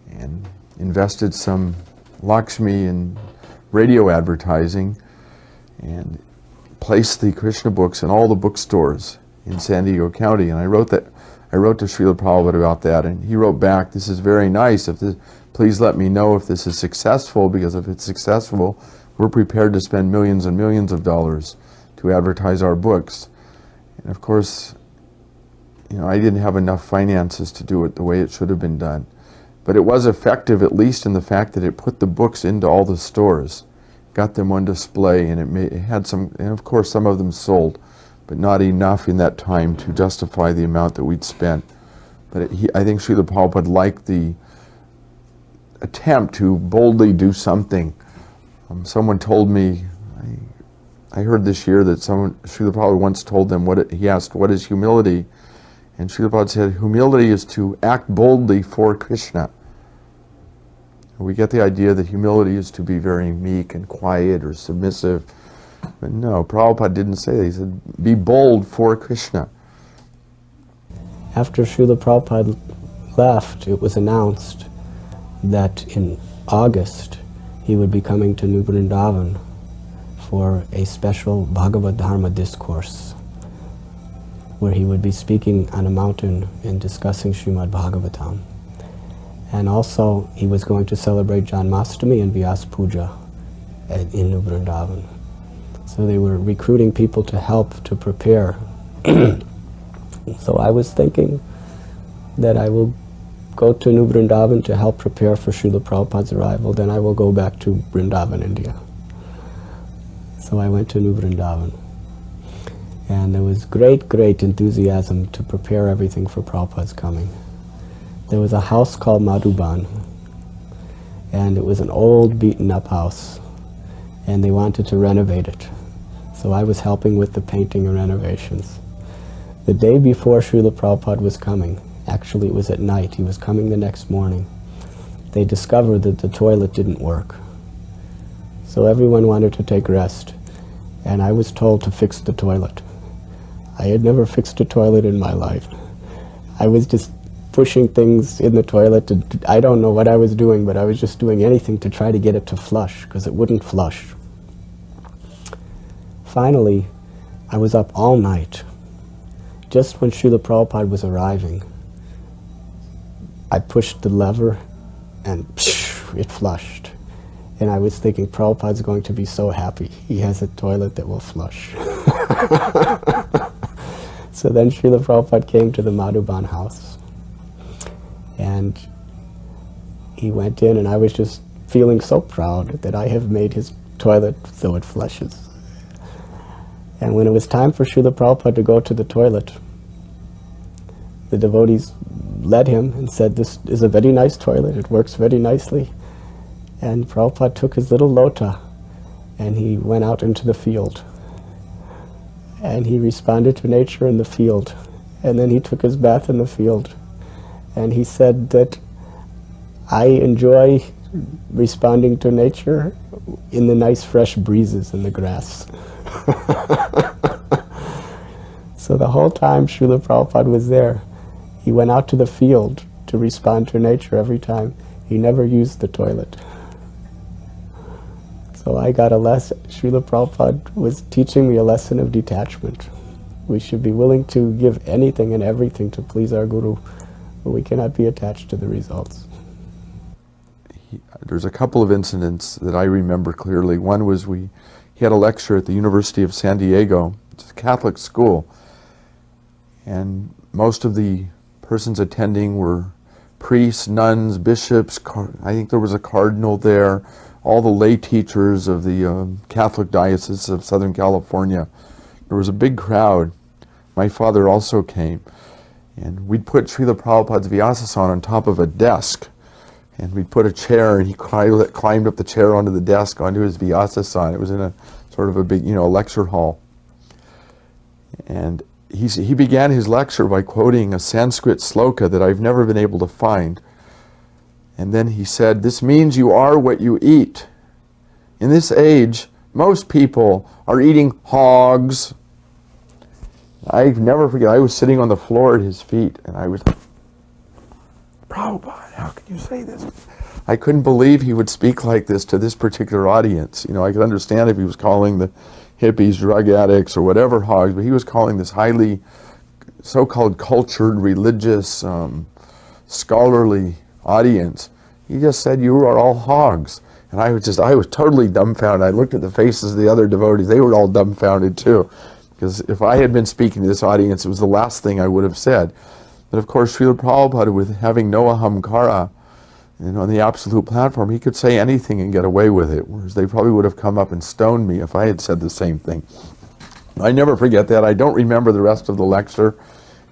B: and invested some Lakshmi in radio advertising, and placed the Krishna books in all the bookstores in San Diego County. And I wrote to Srila Prabhupada about that, and he wrote back, this is very nice, please let me know if this is successful, because if it's successful, we're prepared to spend millions and millions of dollars to advertise our books. And of course, I didn't have enough finances to do it the way it should have been done. But it was effective, at least in the fact that it put the books into all the stores, got them on display, and it had some, and of course some of them sold, but not enough in that time to justify the amount that we'd spent. But I think Srila Prabhupada liked the attempt to boldly do something. Someone told me, I heard this year that Srila Prabhupada once told them, he asked, what is humility? And Srila Prabhupada said, humility is to act boldly for Krishna. We get the idea that humility is to be very meek and quiet or submissive. But no, Prabhupada didn't say that. He said, be bold for Krishna.
A: After Srila Prabhupada left, it was announced that in August he would be coming to New Vrindavan for a special Bhagavad Dharma discourse, where he would be speaking on a mountain and discussing Srimad Bhagavatam. And also he was going to celebrate Janmashtami and Vyas Puja in New Vrindavan. So they were recruiting people to help to prepare. So I was thinking that I will go to New Vrindavan to help prepare for Srila Prabhupada's arrival, then I will go back to Vrindavan, India. So I went to New Vrindavan. And there was great, great enthusiasm to prepare everything for Prabhupada's coming. There was a house called Madhuban, and it was an old, beaten-up house, and they wanted to renovate it. So I was helping with the painting and renovations. The day before Srila Prabhupada was coming, actually it was at night, he was coming the next morning, they discovered that the toilet didn't work. So everyone wanted to take rest, and I was told to fix the toilet. I had never fixed a toilet in my life. I was just pushing things in the toilet, and I don't know what I was doing, but I was just doing anything to try to get it to flush, because it wouldn't flush. Finally, I was up all night. Just when Srila Prabhupada was arriving, I pushed the lever and it flushed. And I was thinking, Prabhupada's going to be so happy. He has a toilet that will flush. So then Srila Prabhupada came to the Madhuban house. And he went in, and I was just feeling so proud that I have made his toilet so it flushes. And when it was time for Srila Prabhupada to go to the toilet, the devotees led him and said, this is a very nice toilet, it works very nicely. And Prabhupada took his little lota and he went out into the field. And he responded to nature in the field. And then he took his bath in the field. And he said that I enjoy responding to nature in the nice fresh breezes in the grass. So the whole time Srila Prabhupada was there, he went out to the field to respond to nature every time. He never used the toilet. So I got a lesson. Srila Prabhupada was teaching me a lesson of detachment. We should be willing to give anything and everything to please our Guru, but we cannot be attached to the results.
B: There's a couple of incidents that I remember clearly. One was he had a lecture at the University of San Diego. It's a Catholic school. And most of the persons attending were priests, nuns, bishops. I think there was a cardinal there, all the lay teachers of the Catholic Diocese of Southern California. There was a big crowd. My father also came. And we'd put Srila Prabhupada's Vyasasana on top of a desk. And we'd put a chair, and he climbed up the chair onto the desk, onto his Vyasasana. It was in a sort of a big, lecture hall. And he began his lecture by quoting a Sanskrit sloka that I've never been able to find. And then he said, "This means you are what you eat." In this age, most people are eating hogs. I never forget, I was sitting on the floor at his feet, and I was, "Prabhupada, how can you say this?" I couldn't believe he would speak like this to this particular audience. I could understand if he was calling the hippies, drug addicts, or whatever hogs, but he was calling this highly so-called cultured, religious, scholarly audience. He just said, "You are all hogs." And I was totally dumbfounded. I looked at the faces of the other devotees. They were all dumbfounded too. Because if I had been speaking to this audience, it was the last thing I would have said. But of course, Srila Prabhupada, with having no ahamkara, on the absolute platform, he could say anything and get away with it, whereas they probably would have come up and stoned me if I had said the same thing. I never forget that. I don't remember the rest of the lecture,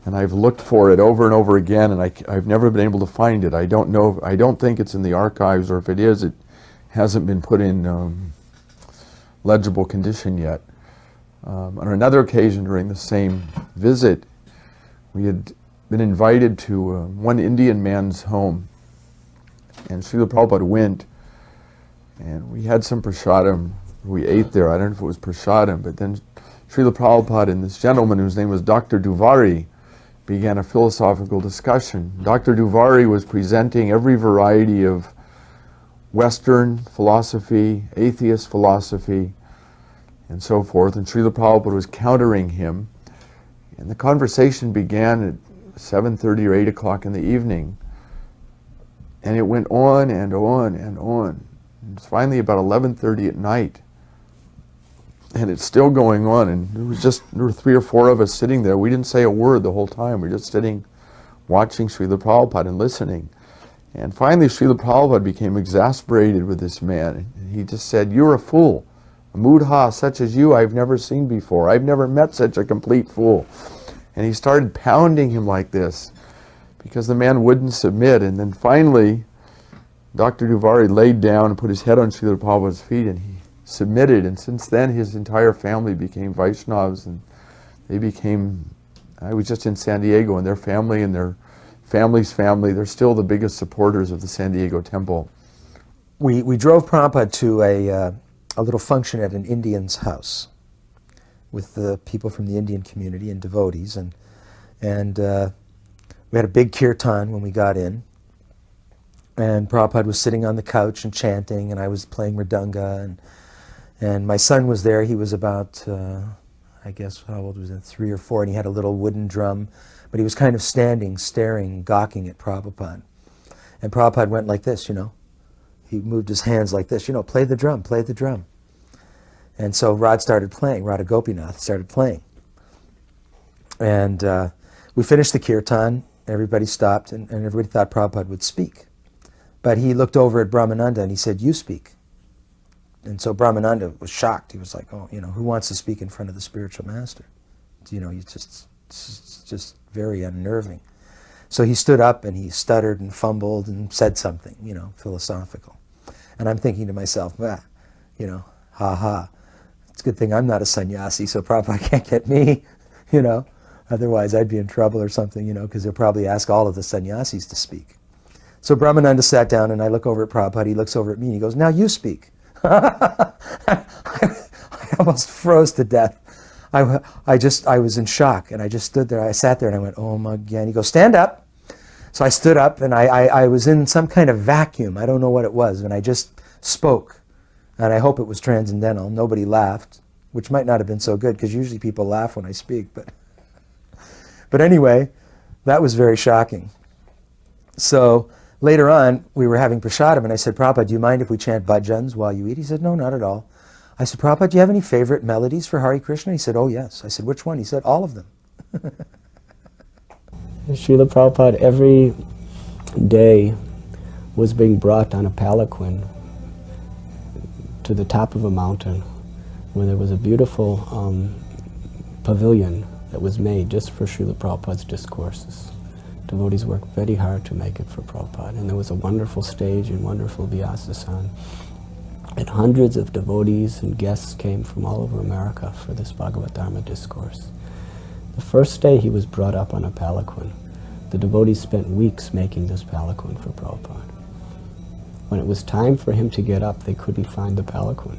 B: and I've looked for it over and over again, and I've never been able to find it. I don't know. I don't think it's in the archives, or if it is, it hasn't been put in legible condition yet. On another occasion during the same visit, we had been invited to one Indian man's home, and Srila Prabhupada went, and we had some prasadam. We ate there. I don't know if it was prasadam, but then Srila Prabhupada and this gentleman, whose name was Dr. Duvari, began a philosophical discussion. Dr. Duvari was presenting every variety of Western philosophy, atheist philosophy, and so forth, and Srila Prabhupada was countering him. And the conversation began at 7:30 or 8 o'clock in the evening, and it went on and on and on. And it's finally about 11:30 at night, and it's still going on, and there were 3 or 4 of us sitting there. We didn't say a word the whole time. We were just sitting, watching Srila Prabhupada and listening. And finally, Srila Prabhupada became exasperated with this man, and he just said, "You're a fool. A mudha such as you I've never seen before. I've never met such a complete fool." And he started pounding him like this because the man wouldn't submit. And then finally, Dr. Duvari laid down and put his head on Srila Prabhupada's feet, and he submitted. And since then, his entire family became Vaishnavas, and they became, I was just in San Diego, and their family and their family's family, they're still the biggest supporters of the San Diego temple.
C: We drove Prabhupada to a little function at an Indian's house with the people from the Indian community and devotees, and we had a big kirtan when we got in, and Prabhupada was sitting on the couch and chanting, and I was playing mridanga, and my son was there. He was about, I guess, how old was it, 3 or 4, and he had a little wooden drum, but he was kind of standing, staring, gawking at Prabhupada. And Prabhupada went like this, He moved his hands like this, "Play the drum, play the drum." And so Rad started playing, Radha Gopinath started playing. And we finished the kirtan, everybody stopped, and everybody thought Prabhupada would speak. But he looked over at Brahmananda and he said, "You speak." And so Brahmananda was shocked. He was like, "Oh, who wants to speak in front of the spiritual master?" It's just very unnerving. So he stood up and he stuttered and fumbled and said something, philosophical. And I'm thinking to myself, ha ha. It's a good thing I'm not a sannyasi, so Prabhupada can't get me, Otherwise I'd be in trouble or something, because they'll probably ask all of the sannyasis to speak. So Brahmananda sat down, and I look over at Prabhupada, he looks over at me, and he goes, "Now you speak." I almost froze to death. I was in shock, and I just stood there. I sat there, and I went, "Oh my God." He goes, "Stand up." So I stood up, and I was in some kind of vacuum. I don't know what it was, and I just spoke. And I hope it was transcendental. Nobody laughed, which might not have been so good, because usually people laugh when I speak. But anyway, that was very shocking. So later on, we were having prasadam, and I said, "Prabhupada, do you mind if we chant bhajans while you eat?" He said, "No, not at all." I said, "Prabhupada, do you have any favorite melodies for Hare Krishna?" He said, "Oh, yes." I said, "Which one?" He said, "All of them."
A: Srila Prabhupada every day was being brought on a palanquin to the top of a mountain where there was a beautiful pavilion that was made just for Srila Prabhupada's discourses. Devotees worked very hard to make it for Prabhupada, and there was a wonderful stage and wonderful Vyasasan. And hundreds of devotees and guests came from all over America for this Bhagavad Dharma discourse. The first day he was brought up on a palanquin. The devotees spent weeks making this palanquin for Prabhupada. When it was time for him to get up, they couldn't find the palanquin.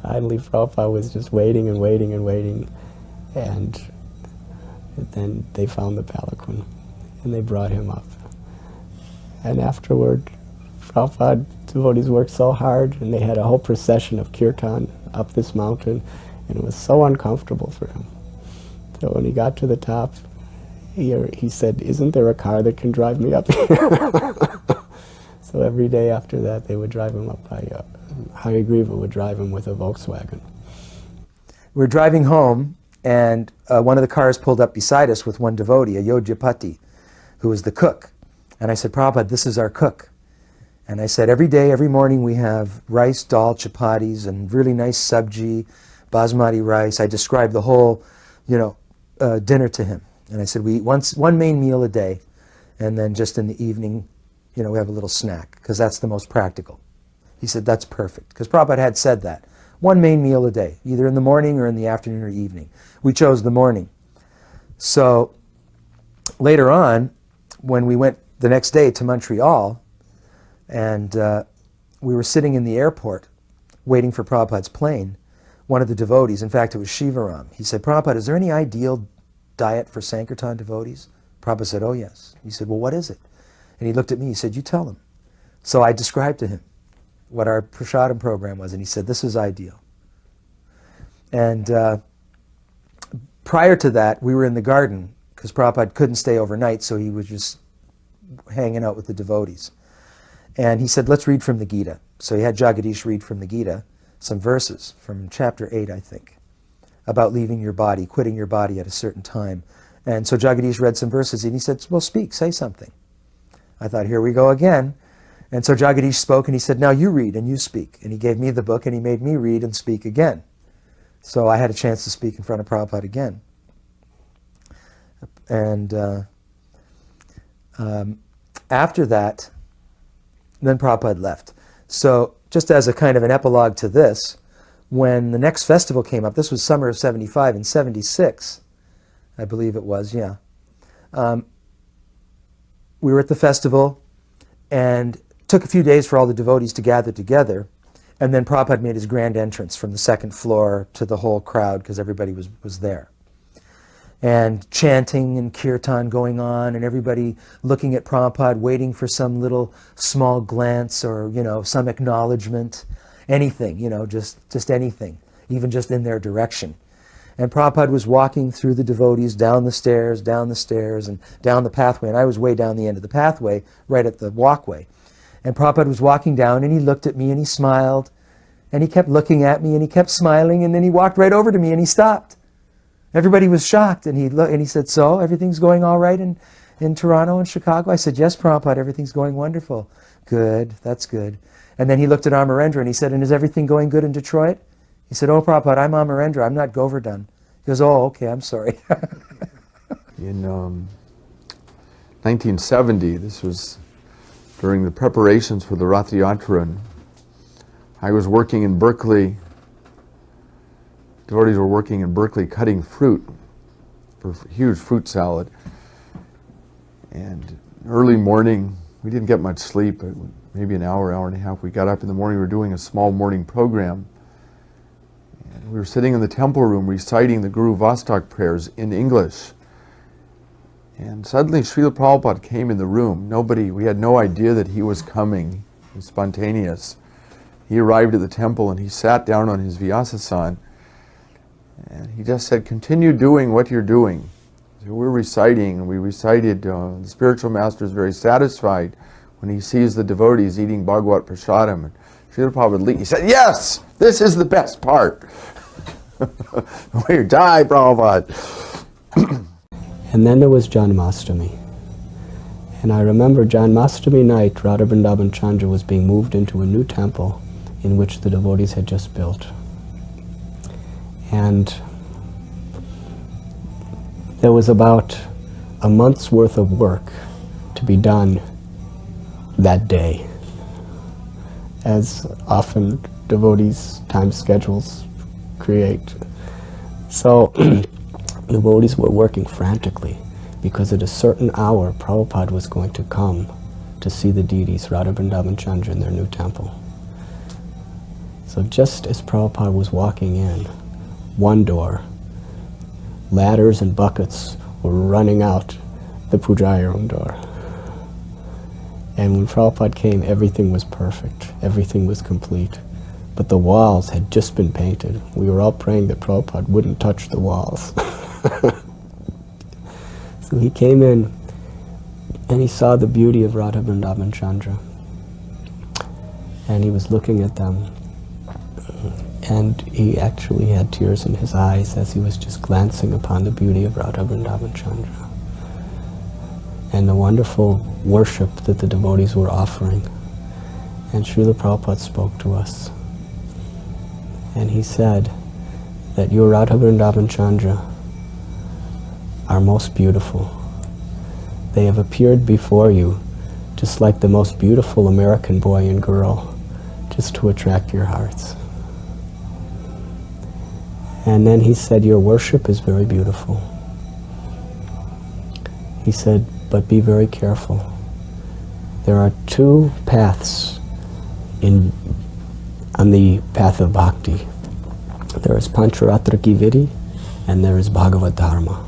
A: Finally, Prabhupada was just waiting and waiting and waiting, and then they found the palanquin, and they brought him up. And afterward, Prabhupada, devotees worked so hard, and they had a whole procession of kirtan up this mountain, and it was so uncomfortable for him. So when he got to the top, he said, "Isn't there a car that can drive me up here?" So every day after that, they would drive him up by, Hayagriva would drive him with a Volkswagen.
C: We were driving home, and one of the cars pulled up beside us with one devotee, a Yojapati, who was the cook. And I said, "Prabhupada, this is our cook." And I said, every day, every morning, we have rice, dal, chapatis, and really nice sabji, basmati rice. I described the whole, dinner to him. And I said, we eat one main meal a day, and then just in the evening, we have a little snack, because that's the most practical. He said, that's perfect, because Prabhupada had said that. One main meal a day, either in the morning or in the afternoon or evening. We chose the morning. So later on, when we went the next day to Montreal, and we were sitting in the airport waiting for Prabhupada's plane, one of the devotees, in fact it was Shivaram, he said, "Prabhupada, is there any ideal diet for Sankirtan devotees?" Prabhupada said, "Oh yes." He said, "Well, what is it?" And he looked at me, he said, "You tell him." So I described to him what our prasadam program was, and he said, "This is ideal." And prior to that, we were in the garden, because Prabhupada couldn't stay overnight, so he was just hanging out with the devotees. And he said, "Let's read from the Gita." So he had Jagadish read from the Gita, some verses from chapter 8, I think, about leaving your body, quitting your body at a certain time. And so Jagadish read some verses, and he said, "Well, speak, say something." I thought, here we go again. And so Jagadish spoke, and he said, "Now you read and you speak." And he gave me the book, and he made me read and speak again. So I had a chance to speak in front of Prabhupada again. And after that, then Prabhupada left. So just as a kind of an epilogue to this, when the next festival came up, this was summer of 75, in 76, I believe it was, yeah. We were at the festival, and took a few days for all the devotees to gather together, and then Prabhupada made his grand entrance from the second floor to the whole crowd, because everybody was there. And chanting and kirtan going on, and everybody looking at Prabhupada, waiting for some little small glance or, some acknowledgement, anything, just anything, even just in their direction. And Prabhupada was walking through the devotees down the stairs, and down the pathway, and I was way down the end of the pathway, right at the walkway. And Prabhupada was walking down, and he looked at me, and he smiled, and he kept looking at me, and he kept smiling, and then he walked right over to me, and he stopped. Everybody was shocked, and he said, "So, everything's going all right in Toronto and Chicago?" I said, "Yes, Prabhupada, everything's going wonderful." "Good, that's good." And then he looked at Amarendra, and he said, "And is everything going good in Detroit?" He said, "Oh, Prabhupada, I'm Amarendra, I'm not Govardhan." He goes, "Oh, okay, I'm sorry."
B: In 1970, this was during the preparations for the Rath Yatra, and I was working in Berkeley. Devotees were working in Berkeley cutting fruit for a huge fruit salad. And early morning, we didn't get much sleep, maybe an hour and a half. We got up in the morning, we were doing a small morning program. And we were sitting in the temple room reciting the Guru Vastak prayers in English. And suddenly Srila Prabhupada came in the room. We had no idea that he was coming. It was spontaneous. He arrived at the temple and he sat down on his Vyasasan. And he just said, "Continue doing what you're doing." So we're reciting, and we recited, the spiritual master is very satisfied when he sees the devotees eating Bhagavad Prasadam. And Srila Prabhupada, he said, "Yes, this is the best part." We die, Prabhupada.
A: And then there was Janmashtami. And I remember Janmashtami night, Radha Vrindavan Chandra was being moved into a new temple in which the devotees had just built. And there was about a month's worth of work to be done that day, as often devotees' time schedules create. So devotees were working frantically because at a certain hour Prabhupada was going to come to see the deities, Radha Vrindavan Chandra, in their new temple. So just as Prabhupada was walking in, one door, ladders and buckets were running out the Pujari room door. And when Prabhupada came, everything was perfect, everything was complete. But the walls had just been painted. We were all praying that Prabhupada wouldn't touch the walls. So he came in and he saw the beauty of Radha Vrindavan Chandra. And he was looking at them. And he actually had tears in his eyes as he was just glancing upon the beauty of Radha Vrindavan Chandra and the wonderful worship that the devotees were offering. And Srila Prabhupada spoke to us. And he said that your Radha Vrindavan Chandra are most beautiful. They have appeared before you just like the most beautiful American boy and girl, just to attract your hearts. And then he said, your worship is very beautiful. He said, but be very careful. There are two paths on the path of bhakti. There is Pancharatra ki Vidhi and there is Bhagavad Dharma.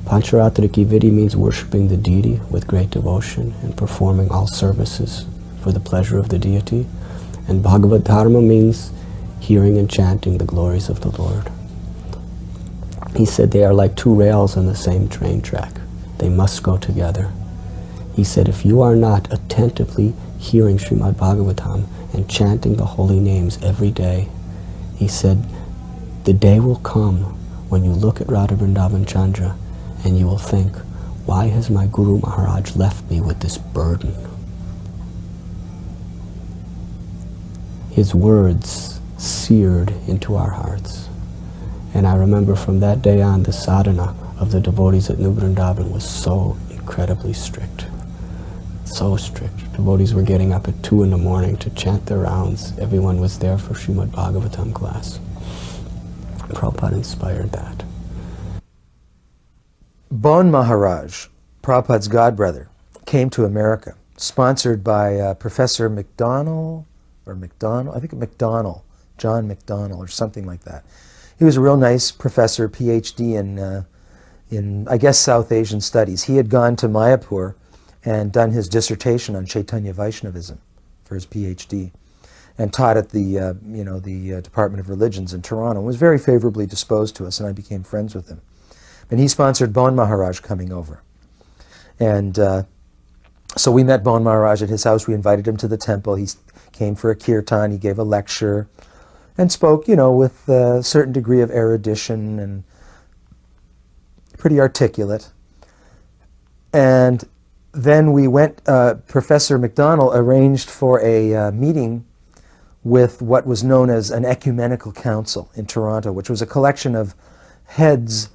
A: Pancharatra ki Vidhi means worshipping the deity with great devotion and performing all services for the pleasure of the deity. And Bhagavad Dharma means hearing and chanting the glories of the Lord. He said they are like two rails on the same train track. They must go together. He said if you are not attentively hearing Srimad Bhagavatam and chanting the holy names every day, he said the day will come when you look at Radha Vrindavan Chandra and you will think, why has my Guru Maharaj left me with this burden? His words seared into our hearts. And I remember from that day on, the sadhana of the devotees at New Vrindavan was so incredibly strict. So strict. Devotees were getting up at 2 a.m. to chant their rounds. Everyone was there for Srimad Bhagavatam class. Prabhupada inspired that.
C: Bon Maharaj, Prabhupada's godbrother, came to America, sponsored by Professor McDonald, John McDonnell, or something like that. He was a real nice professor, PhD in I guess, South Asian studies. He had gone to Mayapur and done his dissertation on Chaitanya Vaishnavism for his PhD, and taught at the Department of Religions in Toronto, and was very favorably disposed to us, and I became friends with him. And he sponsored Bon Maharaj coming over. And so we met Bon Maharaj at his house. We invited him to the temple. He came for a kirtan. He gave a lecture and spoke, with a certain degree of erudition and pretty articulate. And then we went, Professor McDonnell arranged for a meeting with what was known as an ecumenical council in Toronto, which was a collection of heads,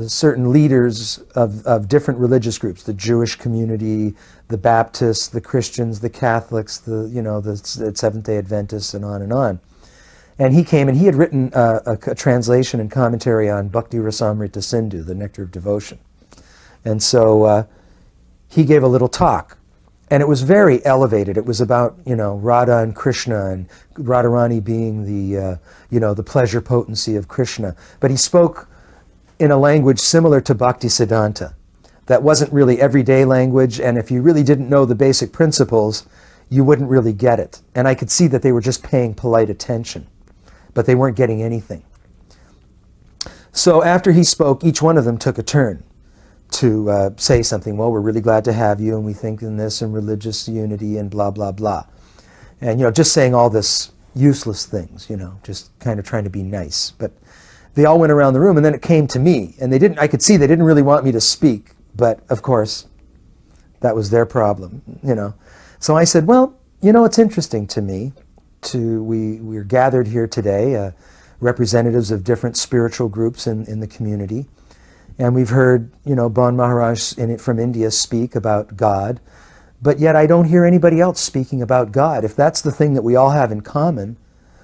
C: certain leaders of different religious groups, the Jewish community, the Baptists, the Christians, the Catholics, the Seventh-day Adventists, and on and on. And he came, and he had written a translation and commentary on Bhakti Rasamrita Sindhu, the Nectar of Devotion. And so he gave a little talk, and it was very elevated. It was about, Radha and Krishna, and Radharani being the pleasure potency of Krishna. But he spoke in a language similar to Bhakti Siddhanta. That wasn't really everyday language, and if you really didn't know the basic principles, you wouldn't really get it. And I could see that they were just paying polite attention, but they weren't getting anything. So after he spoke, each one of them took a turn to say something. Well, we're really glad to have you, and we think in this, and religious unity, and blah, blah, blah. And, just saying all this useless things, just kind of trying to be nice. But they all went around the room, and then it came to me, and I could see they didn't really want me to speak, but of course, That was their problem, you know. So I said, well, you know, it's interesting to me. We're gathered here today, representatives of different spiritual groups in the community. And we've heard, you know, Bon Maharaj from India speak about God. But yet I don't hear anybody else speaking about God. If that's the thing that we all have in common,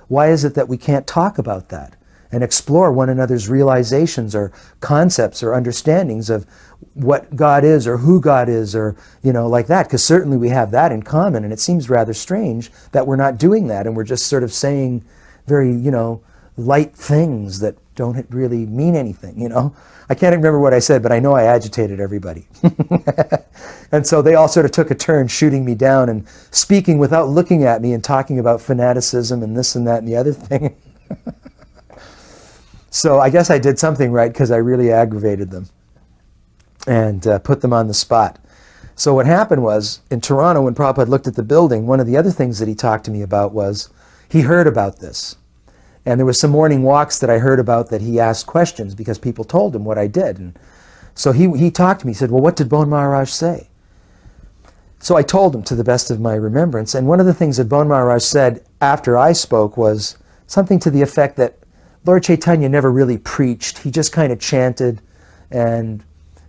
C: why is it that we can't talk about that and explore one another's realizations or concepts or understandings of what God is or who God is, or, you know, like that? Because certainly we have that in common, and it seems rather strange that we're not doing that, and we're just sort of saying very, you know, light things that don't really mean anything, you know. I can't remember what I said, but I know I agitated everybody. And so they all sort of took a turn shooting me down and speaking without looking at me and talking about fanaticism and this and that and the other thing. So I guess I did something right, because I really aggravated them and put them on the spot. So what happened was, in Toronto, when Prabhupada looked at the building, one of the other things that he talked to me about was he heard about this. And there was some morning walks that I heard about that he asked questions because people told him what I did. And so he talked to me. He said, well, what did Bon Maharaj say? So I told him to the best of my remembrance. And one of the things that Bon Maharaj said after I spoke was something to the effect that Lord Chaitanya never really preached. He just kind of chanted and,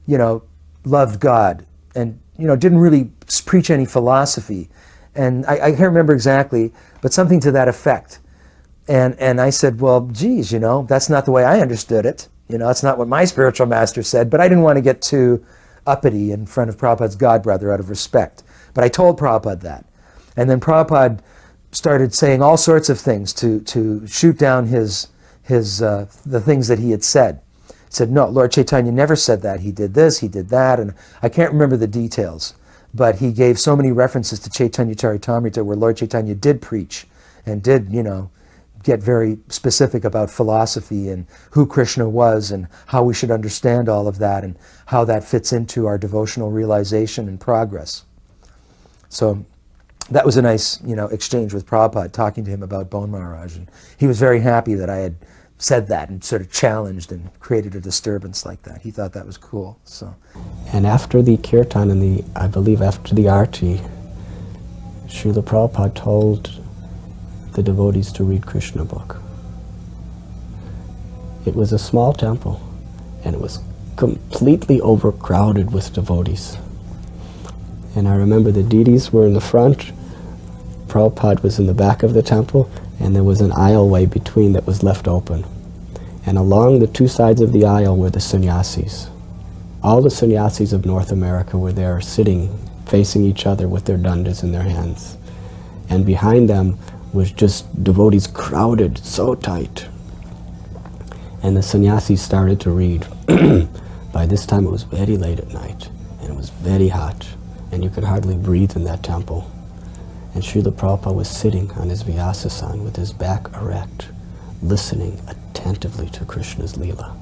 C: you know, loved God and, you know, didn't really preach any philosophy. And I can't remember exactly, but something to that effect. And I said, well, geez, you know, that's not the way I understood it. You know, that's not what my spiritual master said. But I didn't want to get too uppity in front of Prabhupada's godbrother out of respect. But I told Prabhupada that. And then Prabhupada started saying all sorts of things to shoot down the things that he had said. He said, no, Lord Chaitanya never said that. He did this, he did that. And I can't remember the details. But he gave so many references to Chaitanya Charitamrita where Lord Chaitanya did preach and did, you know, get very specific about philosophy and who Krishna was and how we should understand all of that and how that fits into our devotional realization and progress. So that was a nice, you know, exchange with Prabhupada, talking to him about Bon Maharaj. And he was very happy that I had said that and sort of challenged and created a disturbance like that. He thought that was cool. So.
A: And after the kirtan and I believe after the arti, Srila Prabhupada told the devotees to read Krishna book. It was a small temple, and it was completely overcrowded with devotees. And I remember the deities were in the front, Prabhupada was in the back of the temple, and there was an aisleway between that was left open. And along the two sides of the aisle were the sannyasis. All the sannyasis of North America were there, sitting, facing each other with their dandas in their hands. And behind them was just devotees crowded so tight. And the sannyasis started to read. By this time it was very late at night, and it was very hot, and you could hardly breathe in that temple. And Srila Prabhupada was sitting on his Vyasasan with his back erect, listening attentively to Krishna's Leela.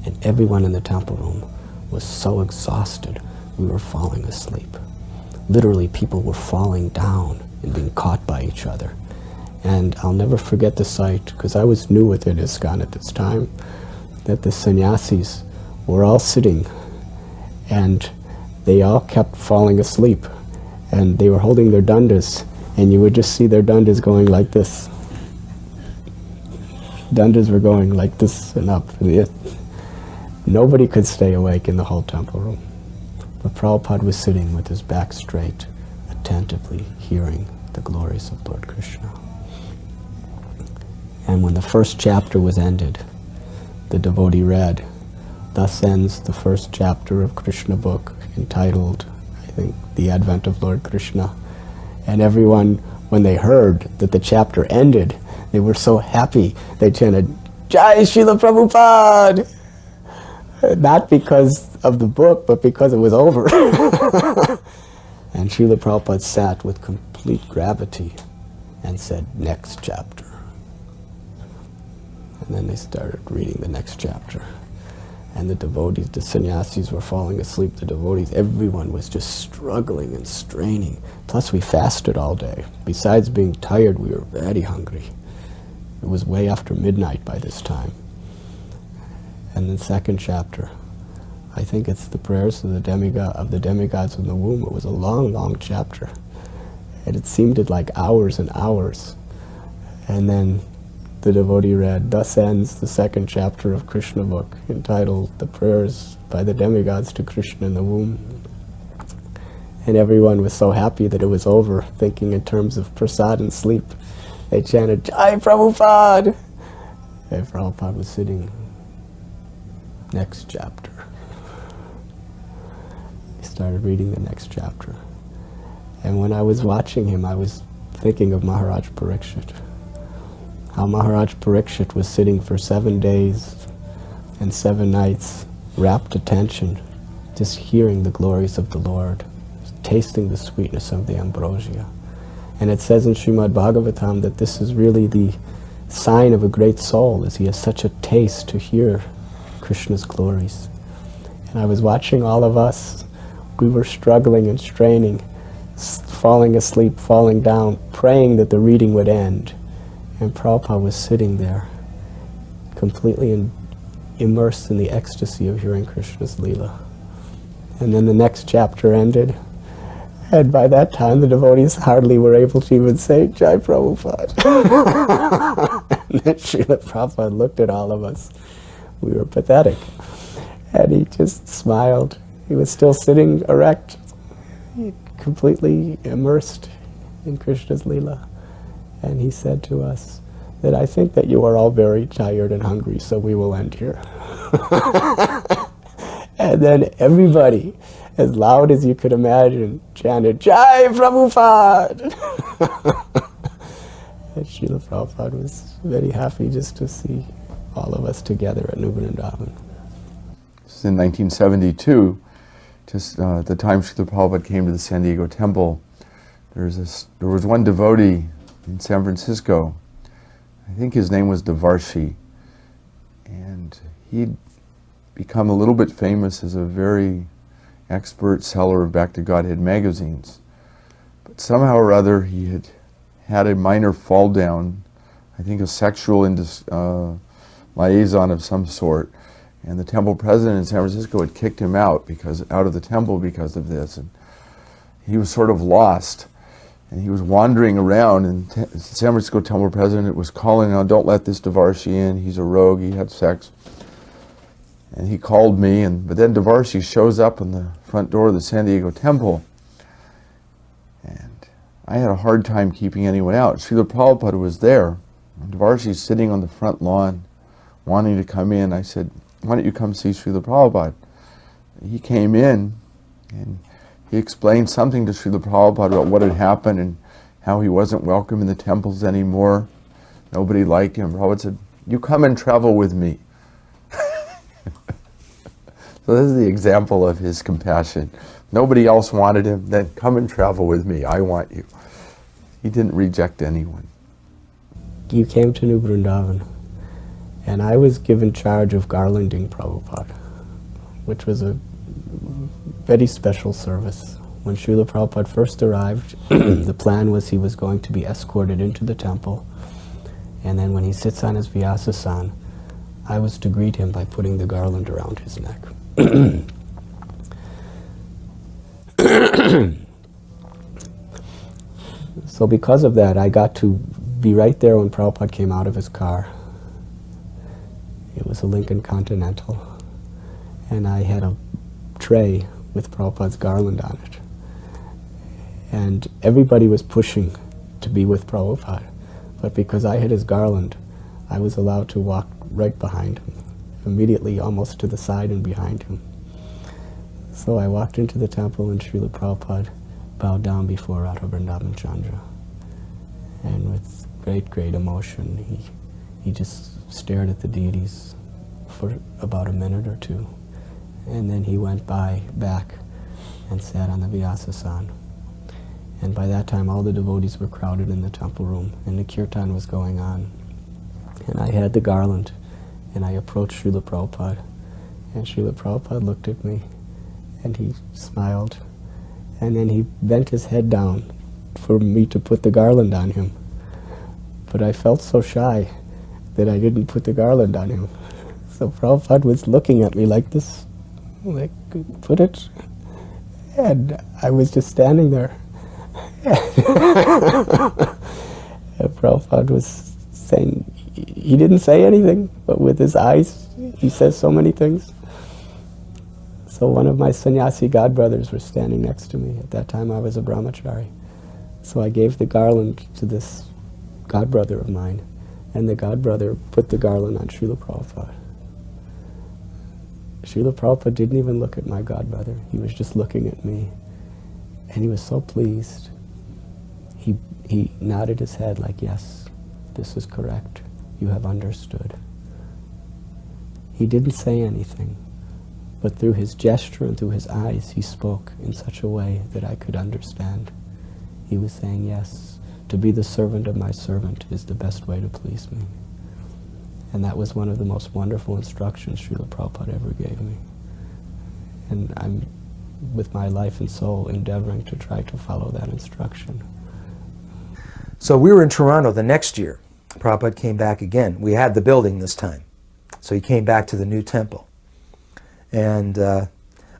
A: And everyone in the temple room was so exhausted, we were falling asleep. Literally, people were falling down and being caught by each other. And I'll never forget the sight, because I was new within ISKCON at this time, that the sannyasis were all sitting, and they all kept falling asleep. And they were holding their dandas, and you would just see their dandas going like this. Dandas were going like this and up. Nobody could stay awake in the whole temple room. But Prabhupada was sitting with his back straight, attentively hearing the glories of Lord Krishna. And when the first chapter was ended, the devotee read, "Thus ends the first chapter of Krishna book, entitled, I think, The Advent of Lord Krishna." And everyone, when they heard that the chapter ended, they were so happy, they chanted, "Jai Srila Prabhupada!" Not because of the book, but because it was over. And Srila Prabhupada sat with complete gravity and said, "Next chapter." And then they started reading the next chapter. And the devotees, the sannyasis were falling asleep, the devotees, everyone was just struggling and straining. Plus we fasted all day. Besides being tired, we were very hungry. It was way after midnight by this time. And the second chapter, I think it's the prayers of the demigods in the womb. It was a long, long chapter. And it seemed like hours and hours. And then the devotee read, "Thus ends the second chapter of Krishna book, entitled The Prayers by the Demigods to Krishna in the Womb." And everyone was so happy that it was over, thinking in terms of prasad and sleep. They chanted, "Jai Prabhupada!" And Prabhupada was sitting next chapter. He started reading the next chapter. And when I was watching him, I was thinking of Maharaj Parikshit. How Maharaj Parikshit was sitting for 7 days and 7 nights, rapt attention, just hearing the glories of the Lord, tasting the sweetness of the ambrosia. And it says in Srimad Bhagavatam that this is really the sign of a great soul, as he has such a taste to hear Krishna's glories. And I was watching all of us. We were struggling and straining, falling asleep, falling down, praying that the reading would end. And Prabhupada was sitting there, completely immersed in the ecstasy of hearing Krishna's Leela. And then the next chapter ended, and by that time the devotees hardly were able to even say, "Jai Prabhupada." And then Srila Prabhupada looked at all of us. We were pathetic. And he just smiled. He was still sitting erect, completely immersed in Krishna's Leela. And he said to us that, "I think that you are all very tired and hungry, so we will end here." And then everybody, as loud as you could imagine, chanted, "Jai Prabhupada!" And Srila Prabhupada was very happy just to see all of us together at New Vrindavan.
B: This is in 1972, just at the time Srila Prabhupada came to the San Diego temple. There was one devotee in San Francisco. I think his name was Devarshi. And he'd become a little bit famous as a very expert seller of Back to Godhead magazines. But somehow or other he had had a minor fall down, I think a sexual liaison of some sort. And the temple president in San Francisco had kicked him out of the temple because of this. And he was sort of lost. And he was wandering around, and the San Francisco temple president was calling out, "Don't let this Devarshi in, he's a rogue, he had sex." And he called me, but then Devarshi shows up in the front door of the San Diego temple. And I had a hard time keeping anyone out. Srila Prabhupada was there. And Devarshi's sitting on the front lawn, wanting to come in. I said, "Why don't you come see Srila Prabhupada?" He came in, and he explained something to Srila Prabhupada about what had happened and how he wasn't welcome in the temples anymore. Nobody liked him. Prabhupada said, "You come and travel with me." So this is the example of his compassion. Nobody else wanted him, then come and travel with me. I want you. He didn't reject anyone.
A: You came to New Vrindavan, and I was given charge of garlanding Prabhupada, which was a very special service. When Srila Prabhupada first arrived, the plan was he was going to be escorted into the temple, and then when he sits on his Vyasasana, I was to greet him by putting the garland around his neck. So because of that, I got to be right there when Prabhupada came out of his car. It was a Lincoln Continental, and I had a tray with Prabhupada's garland on it. And everybody was pushing to be with Prabhupada, but because I had his garland, I was allowed to walk right behind him, immediately almost to the side and behind him. So I walked into the temple, and Srila Prabhupada bowed down before Radha Vrindavan Chandra. And with great, great emotion, he just stared at the deities for about a minute or two. And then he went back and sat on the Vyasasana. And by that time, all the devotees were crowded in the temple room, and the kirtan was going on. And I had the garland, and I approached Srila Prabhupada. And Srila Prabhupada looked at me, and he smiled. And then he bent his head down for me to put the garland on him. But I felt so shy that I didn't put the garland on him. So Prabhupada was looking at me like this, like, put it. And I was just standing there. And Prabhupada was saying, he didn't say anything, but with his eyes, he says so many things. So one of my sannyasi godbrothers were standing next to me. At that time I was a brahmachari. So I gave the garland to this godbrother of mine, and the godbrother put the garland on Srila Prabhupada. Srila Prabhupada didn't even look at my godbrother. He was just looking at me. And he was so pleased. He nodded his head like, yes, this is correct. You have understood. He didn't say anything, but through his gesture and through his eyes, he spoke in such a way that I could understand. He was saying, yes, to be the servant of my servant is the best way to please me. And that was one of the most wonderful instructions Srila Prabhupada ever gave me. And I'm, with my life and soul, endeavoring to try to follow that instruction.
C: So we were in Toronto the next year. Prabhupada came back again. We had the building this time. So he came back to the new temple. And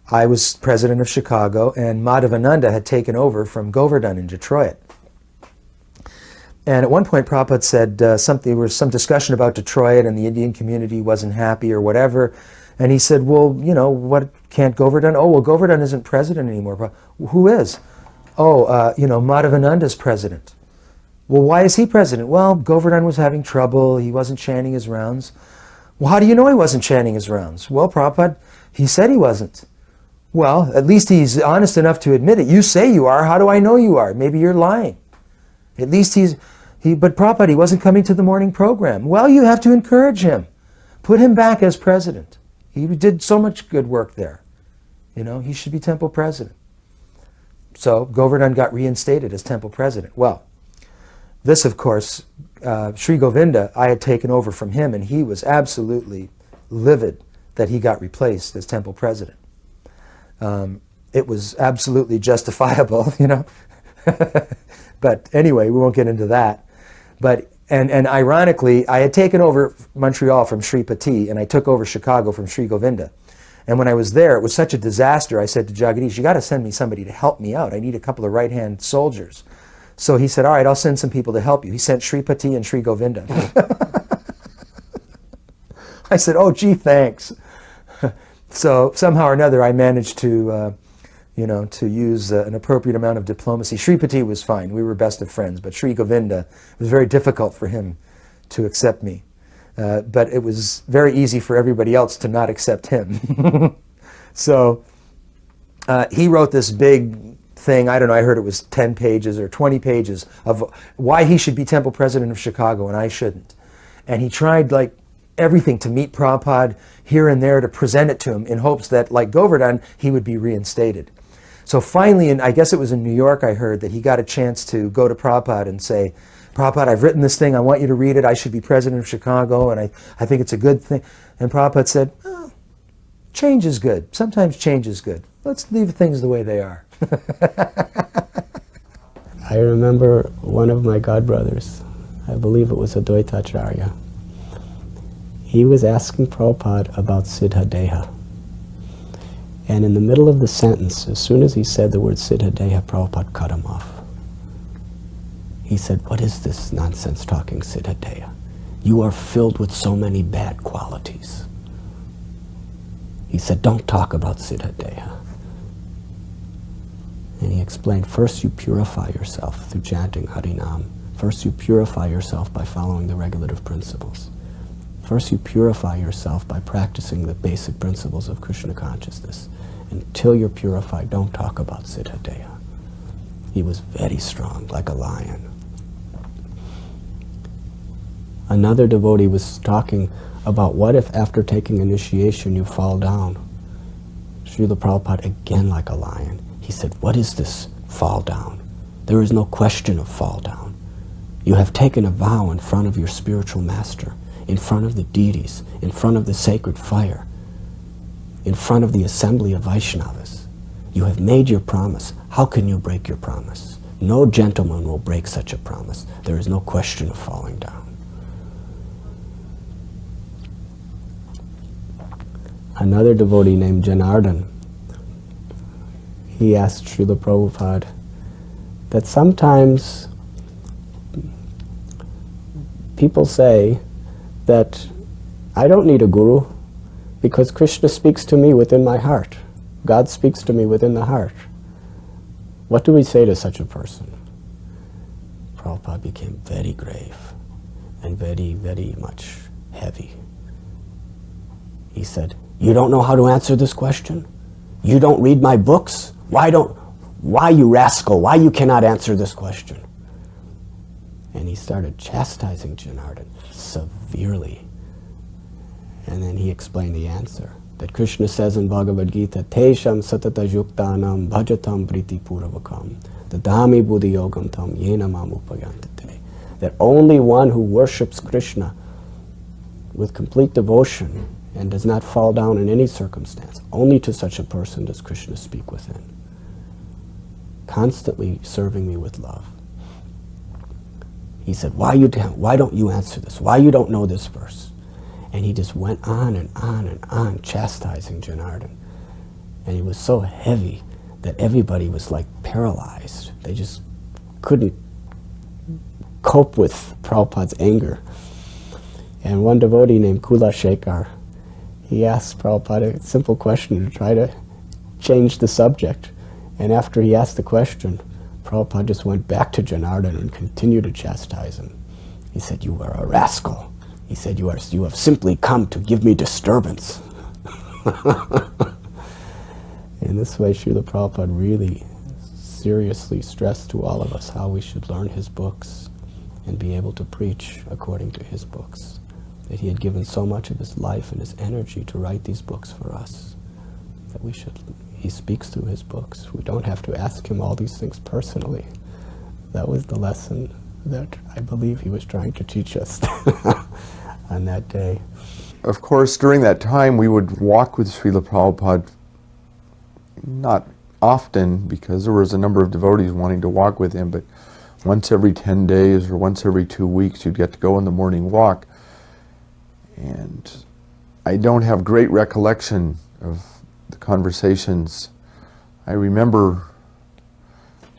C: I was president of Chicago, and Madhavananda had taken over from Govardhan in Detroit. And at one point Prabhupada said there was some discussion about Detroit and the Indian community wasn't happy or whatever. And he said, well, you know, what, can't Govardhan? Oh, well, Govardhan isn't president anymore. Who is? Oh, you know, Madhavananda's president. Well, why is he president? Well, Govardhan was having trouble. He wasn't chanting his rounds. Well, how do you know he wasn't chanting his rounds? Well, Prabhupada, he said he wasn't. Well, at least he's honest enough to admit it. You say you are. How do I know you are? Maybe you're lying. At least but Prabhupada, he wasn't coming to the morning program. Well, you have to encourage him. Put him back as president. He did so much good work there. You know, he should be temple president. So Govardhan got reinstated as temple president. Well, this, of course, Sri Govinda, I had taken over from him, and he was absolutely livid that he got replaced as temple president. It was absolutely justifiable, you know. But anyway, we won't get into that. But and ironically, I had taken over Montreal from Sri Pati, and I took over Chicago from Sri Govinda. And when I was there, it was such a disaster. I said to Jagadish, you got to send me somebody to help me out. I need a couple of right-hand soldiers. So he said, all right, I'll send some people to help you. He sent Sri Pati and Sri Govinda. I said, oh, gee, thanks. So somehow or another, I managed to, to use an appropriate amount of diplomacy. Sri Pati was fine. We were best of friends. But Sri Govinda, it was very difficult for him to accept me. But it was very easy for everybody else to not accept him. So he wrote this big thing, I don't know, I heard it was 10 pages or 20 pages of why he should be temple president of Chicago and I shouldn't. And he tried like everything to meet Prabhupada here and there to present it to him in hopes that, like Govardhan, he would be reinstated. So finally, I guess it was in New York, I heard that he got a chance to go to Prabhupada and say, Prabhupada, I've written this thing, I want you to read it, I should be president of Chicago, and I think it's a good thing. And Prabhupada said, oh, change is good. Sometimes change is good. Let's leave things the way they are.
A: I remember one of my godbrothers, I believe it was Advaitacharya, he was asking Prabhupada about Siddha Deha. And in the middle of the sentence, as soon as he said the word Siddha Deha, Prabhupada cut him off. He said, what is this nonsense talking Siddha Deha? You are filled with so many bad qualities. He said, don't talk about Siddha Deha. And he explained, first you purify yourself through chanting Harinam. First you purify yourself by following the regulative principles. First you purify yourself by practicing the basic principles of Krishna consciousness. Until you're purified, don't talk about Siddha Deha. He was very strong, like a lion. Another devotee was talking about what if after taking initiation you fall down. Srila Prabhupada, again like a lion, he said, what is this fall down? There is no question of fall down. You have taken a vow in front of your spiritual master, in front of the deities, in front of the sacred fire, in front of the assembly of Vaishnavas. You have made your promise. How can you break your promise? No gentleman will break such a promise. There is no question of falling down. another devotee named Janardhan, he asked Srila Prabhupada that sometimes people say that I don't need a guru because Krishna speaks to me within my heart. God speaks to me within the heart. What do we say to such a person? Prabhupada became very grave and very, very much heavy. He said, "You don't know how to answer this question? You don't read my books? Why you rascal, why you cannot answer this question?" And he started chastising Janardhan severely. And then he explained the answer, that Krishna says in Bhagavad Gita, Tesham satata yuktanam bhajatam priti puravakam dadami buddhi yogam tam yena mam upayantate. That only one who worships Krishna with complete devotion and does not fall down in any circumstance, only to such a person does Krishna speak within, constantly serving me with love. He said, why don't you answer this? Why you don't know this verse? And he just went on and on and on, chastising Janardhan. And he was so heavy that everybody was like paralyzed. They just couldn't cope with Prabhupada's anger. And one devotee named Kula Shekhar, he asked Prabhupada a simple question to try to change the subject. And after he asked the question, Prabhupada just went back to Janardhan and continued to chastise him. He said, "You are a rascal." He said, you have simply come to give me disturbance." In this way, Srila Prabhupada really seriously stressed to all of us how we should learn his books and be able to preach according to his books. That he had given so much of his life and his energy to write these books for us. That he speaks through his books. We don't have to ask him all these things personally. That was the lesson that I believe he was trying to teach us on that day.
B: Of course, during that time, we would walk with Srila Prabhupada, not often, because there was a number of devotees wanting to walk with him, but once every 10 days or once every 2 weeks, you'd get to go on the morning walk. And I don't have great recollection of the conversations. I remember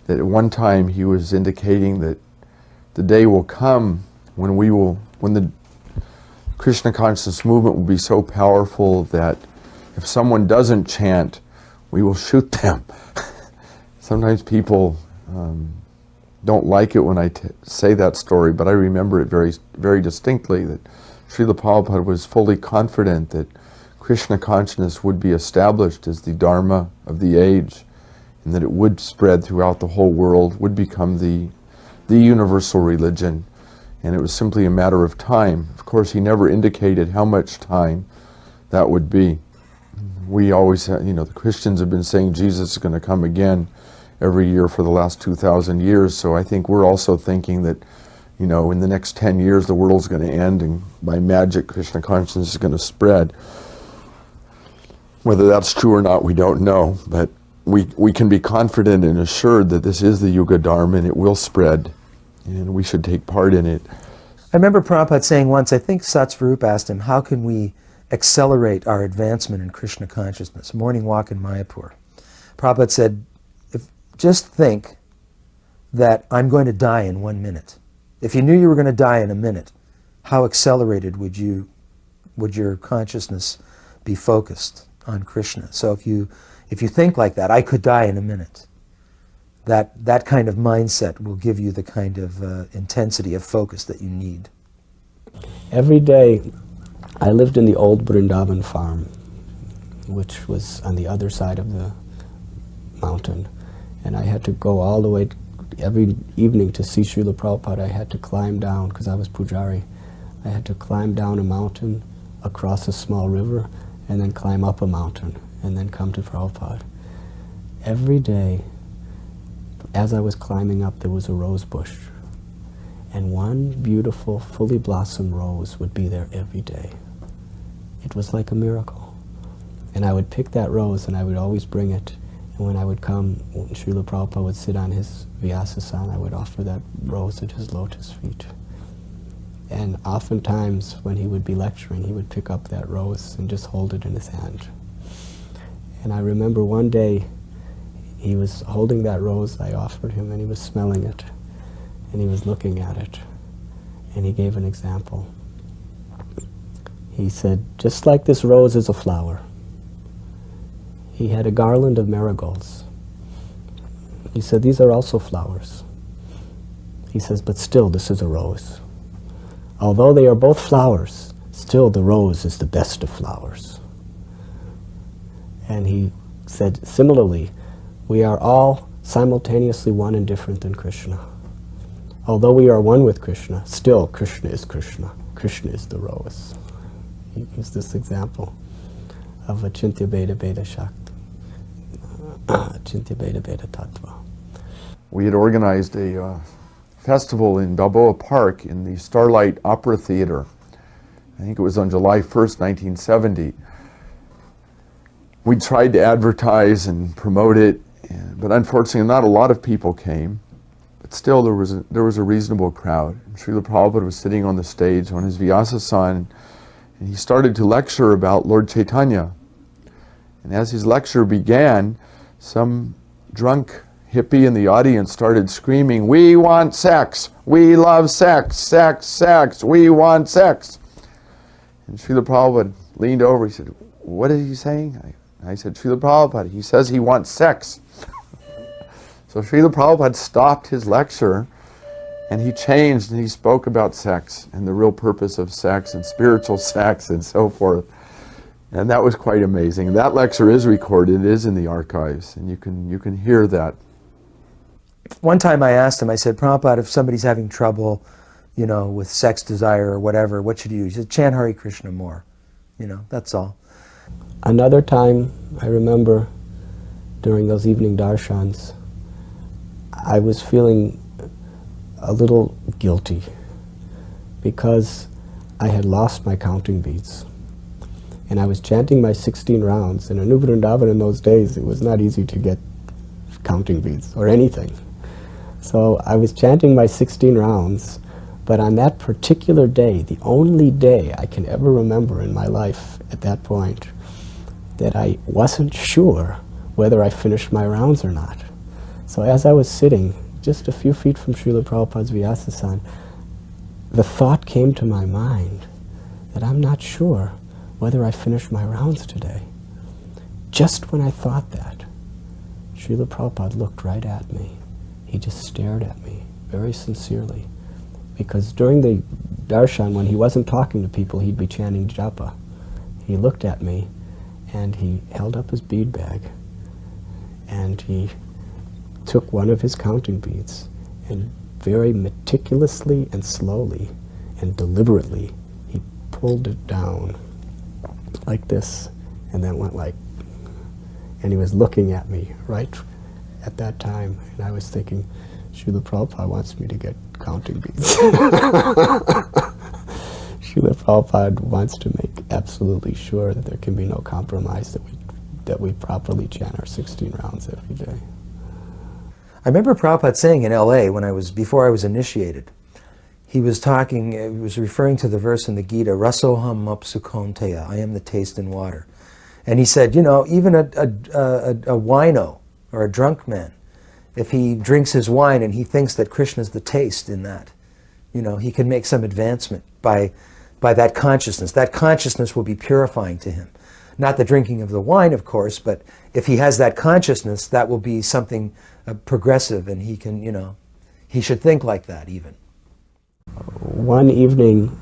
B: that at one time he was indicating that the day will come when the Krishna consciousness movement will be so powerful that if someone doesn't chant, we will shoot them. Sometimes people don't like it when I say that story, but I remember it very, very distinctly, that Srila Prabhupada was fully confident that Krishna consciousness would be established as the Dharma of the age, and that it would spread throughout the whole world, would become the universal religion, and it was simply a matter of time. Of course, he never indicated how much time that would be. We always, the Christians have been saying Jesus is going to come again every year for the last 2,000 years, so I think we're also thinking that, in the next 10 years the world's going to end, and by magic Krishna consciousness is going to spread. Whether that's true or not, we don't know, but we can be confident and assured that this is the Yuga Dharma and it will spread, and we should take part in it.
C: I remember Prabhupada saying once, I think Satsvarup asked him, how can we accelerate our advancement in Krishna consciousness? A morning walk in Mayapur. Prabhupada said, just think that I'm going to die in 1 minute. If you knew you were going to die in a minute, how accelerated would your consciousness be focused on Krishna? So if you think like that, I could die in a minute, that kind of mindset will give you the kind of intensity of focus that you need.
A: Every day, I lived in the old Vrindavan farm, which was on the other side of the mountain, and I had to go all the way every evening to see Srila Prabhupada. I had to climb down, because I was Pujari, I had to climb down a mountain, across a small river, and then climb up a mountain, and then come to Prabhupada. Every day, as I was climbing up, there was a rose bush, and one beautiful, fully blossomed rose would be there every day. It was like a miracle. And I would pick that rose, and I would always bring it. And when I would come, when Srila Prabhupada would sit on his Vyasasana, I would offer that rose at his lotus feet. And oftentimes when he would be lecturing, he would pick up that rose and just hold it in his hand. And I remember one day he was holding that rose I offered him, and he was smelling it, and he was looking at it, and he gave an example. He said, just like this rose is a flower, he had a garland of marigolds. He said, these are also flowers. He says, but still this is a rose. Although they are both flowers, still the rose is the best of flowers. And he said, similarly, we are all simultaneously one and different than Krishna. Although we are one with Krishna, still Krishna is Krishna. Krishna is the rose. He gives this example of Achintya Bheda Bheda Shakti, Achintya Bheda Bheda Tattva.
B: We had organized a festival in Balboa Park in the Starlight Opera Theater. I think it was on July 1st, 1970. We tried to advertise and promote it, but unfortunately not a lot of people came. But still there was a reasonable crowd. And Srila Prabhupada was sitting on the stage on his Vyasa-san, and he started to lecture about Lord Chaitanya. And as his lecture began, some drunk hippie in the audience started screaming, "We want sex! We love sex! Sex! Sex! We want sex!" And Srila Prabhupada leaned over, he said, "What is he saying?" I said, "Srila Prabhupada, he says he wants sex." So Srila Prabhupada stopped his lecture, and he changed and he spoke about sex and the real purpose of sex and spiritual sex and so forth. And that was quite amazing. That lecture is recorded, it is in the archives, and you can hear that.
C: One time I asked him, I said, Prabhupada, if somebody's having trouble, you know, with sex desire or whatever, what should you do? He said, chant Hare Krishna more. You know, that's all.
A: Another time, I remember during those evening darshans, I was feeling a little guilty because I had lost my counting beads. And I was chanting my 16 rounds. And in New Vrindavan in those days, it was not easy to get counting beads or anything. So I was chanting my 16 rounds, but on that particular day, the only day I can ever remember in my life at that point, that I wasn't sure whether I finished my rounds or not. So as I was sitting just a few feet from Srila Prabhupada's Vyasa-san, the thought came to my mind that I'm not sure whether I finished my rounds today. Just when I thought that, Srila Prabhupada looked right at me. He just stared at me very sincerely. Because during the darshan, when he wasn't talking to people, he'd be chanting japa. He looked at me and he held up his bead bag and he took one of his counting beads and very meticulously and slowly and deliberately he pulled it down like this and then went like, and he was looking at me right at that time, and I was thinking, Srila Prabhupada wants me to get counting beads. Srila Prabhupada wants to make absolutely sure that there can be no compromise, that we properly chant our 16 rounds every day.
C: I remember Prabhupada saying in L.A. before I was initiated, he was referring to the verse in the Gita, Rasoham Mapsukonteya, I am the taste in water. And he said, you know, even a wino or a drunk man, if he drinks his wine and he thinks that Krishna's the taste in that, you know, he can make some advancement by that consciousness. That consciousness will be purifying to him. Not the drinking of the wine, of course, but if he has that consciousness, that will be something progressive, and he can, you know, he should think like that even.
A: One evening,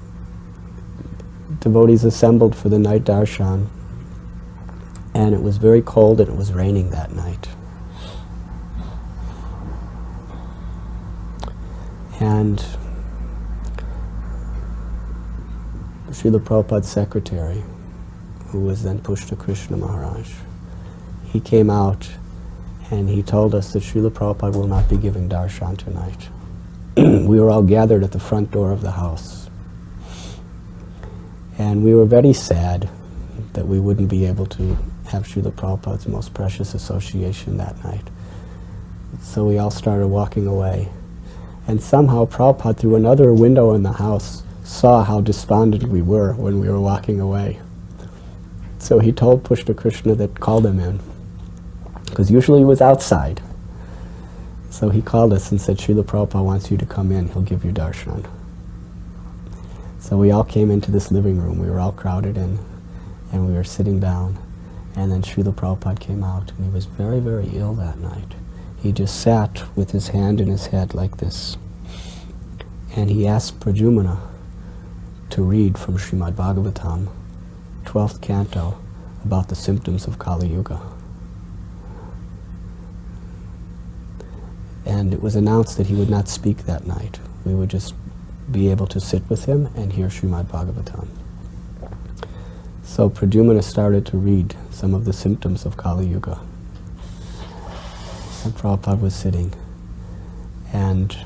A: devotees assembled for the night darshan, and it was very cold and it was raining that night. And Srila Prabhupada's secretary, who was then Pushta Krishna Maharaj, he came out and he told us that Srila Prabhupada will not be giving darshan tonight. We were all gathered at the front door of the house. And we were very sad that we wouldn't be able to have Srila Prabhupada's most precious association that night. So we all started walking away. And somehow Prabhupada, through another window in the house, saw how despondent we were when we were walking away. So he told Pushta Krishna that called him in, because usually he was outside. So he called us and said, Srila Prabhupada wants you to come in, he'll give you darshan. So we all came into this living room, we were all crowded in, and we were sitting down. And then Srila Prabhupada came out, and he was very, very ill that night. He just sat with his hand in his head like this. And he asked Pradyumna to read from Srimad Bhagavatam, 12th canto, about the symptoms of Kali Yuga. And it was announced that he would not speak that night. We would just be able to sit with him and hear Srimad Bhagavatam. So Pradyumna started to read some of the symptoms of Kali Yuga. And Prabhupada was sitting. And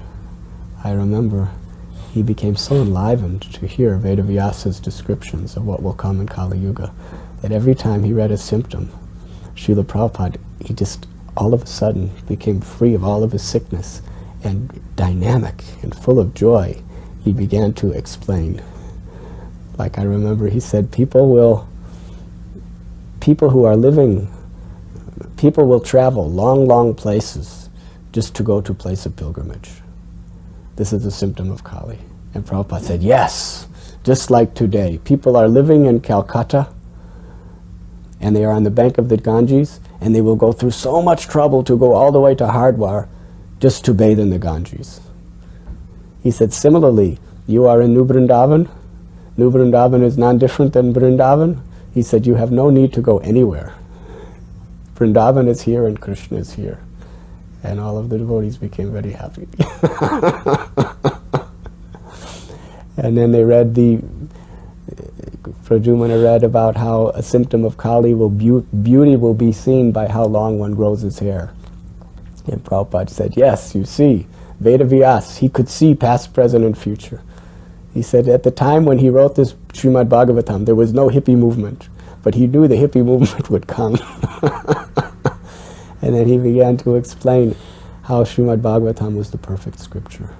A: I remember he became so enlivened to hear Vedavyasa's descriptions of what will come in Kali Yuga that every time he read a symptom, Srila Prabhupada, he just all of a sudden became free of all of his sickness and dynamic and full of joy. He began to explain. Like I remember he said, people will travel long, long places just to go to a place of pilgrimage. This is a symptom of Kali. And Prabhupada said, yes, just like today. People are living in Calcutta, and they are on the bank of the Ganges, and they will go through so much trouble to go all the way to Hardwar just to bathe in the Ganges. He said, similarly, you are in New Vrindavan. New Vrindavan is non-different than Vrindavan. He said, you have no need to go anywhere. Vrindavan is here and Krishna is here. And all of the devotees became very happy. And then they read Pradyumna read about how a symptom of Kali beauty will be seen by how long one grows his hair. And Prabhupada said, yes, you see, Vedavyas, he could see past, present, and future. He said at the time when he wrote this Srimad Bhagavatam, there was no hippie movement, but he knew the hippie movement would come. And then he began to explain how Srimad Bhagavatam was the perfect scripture,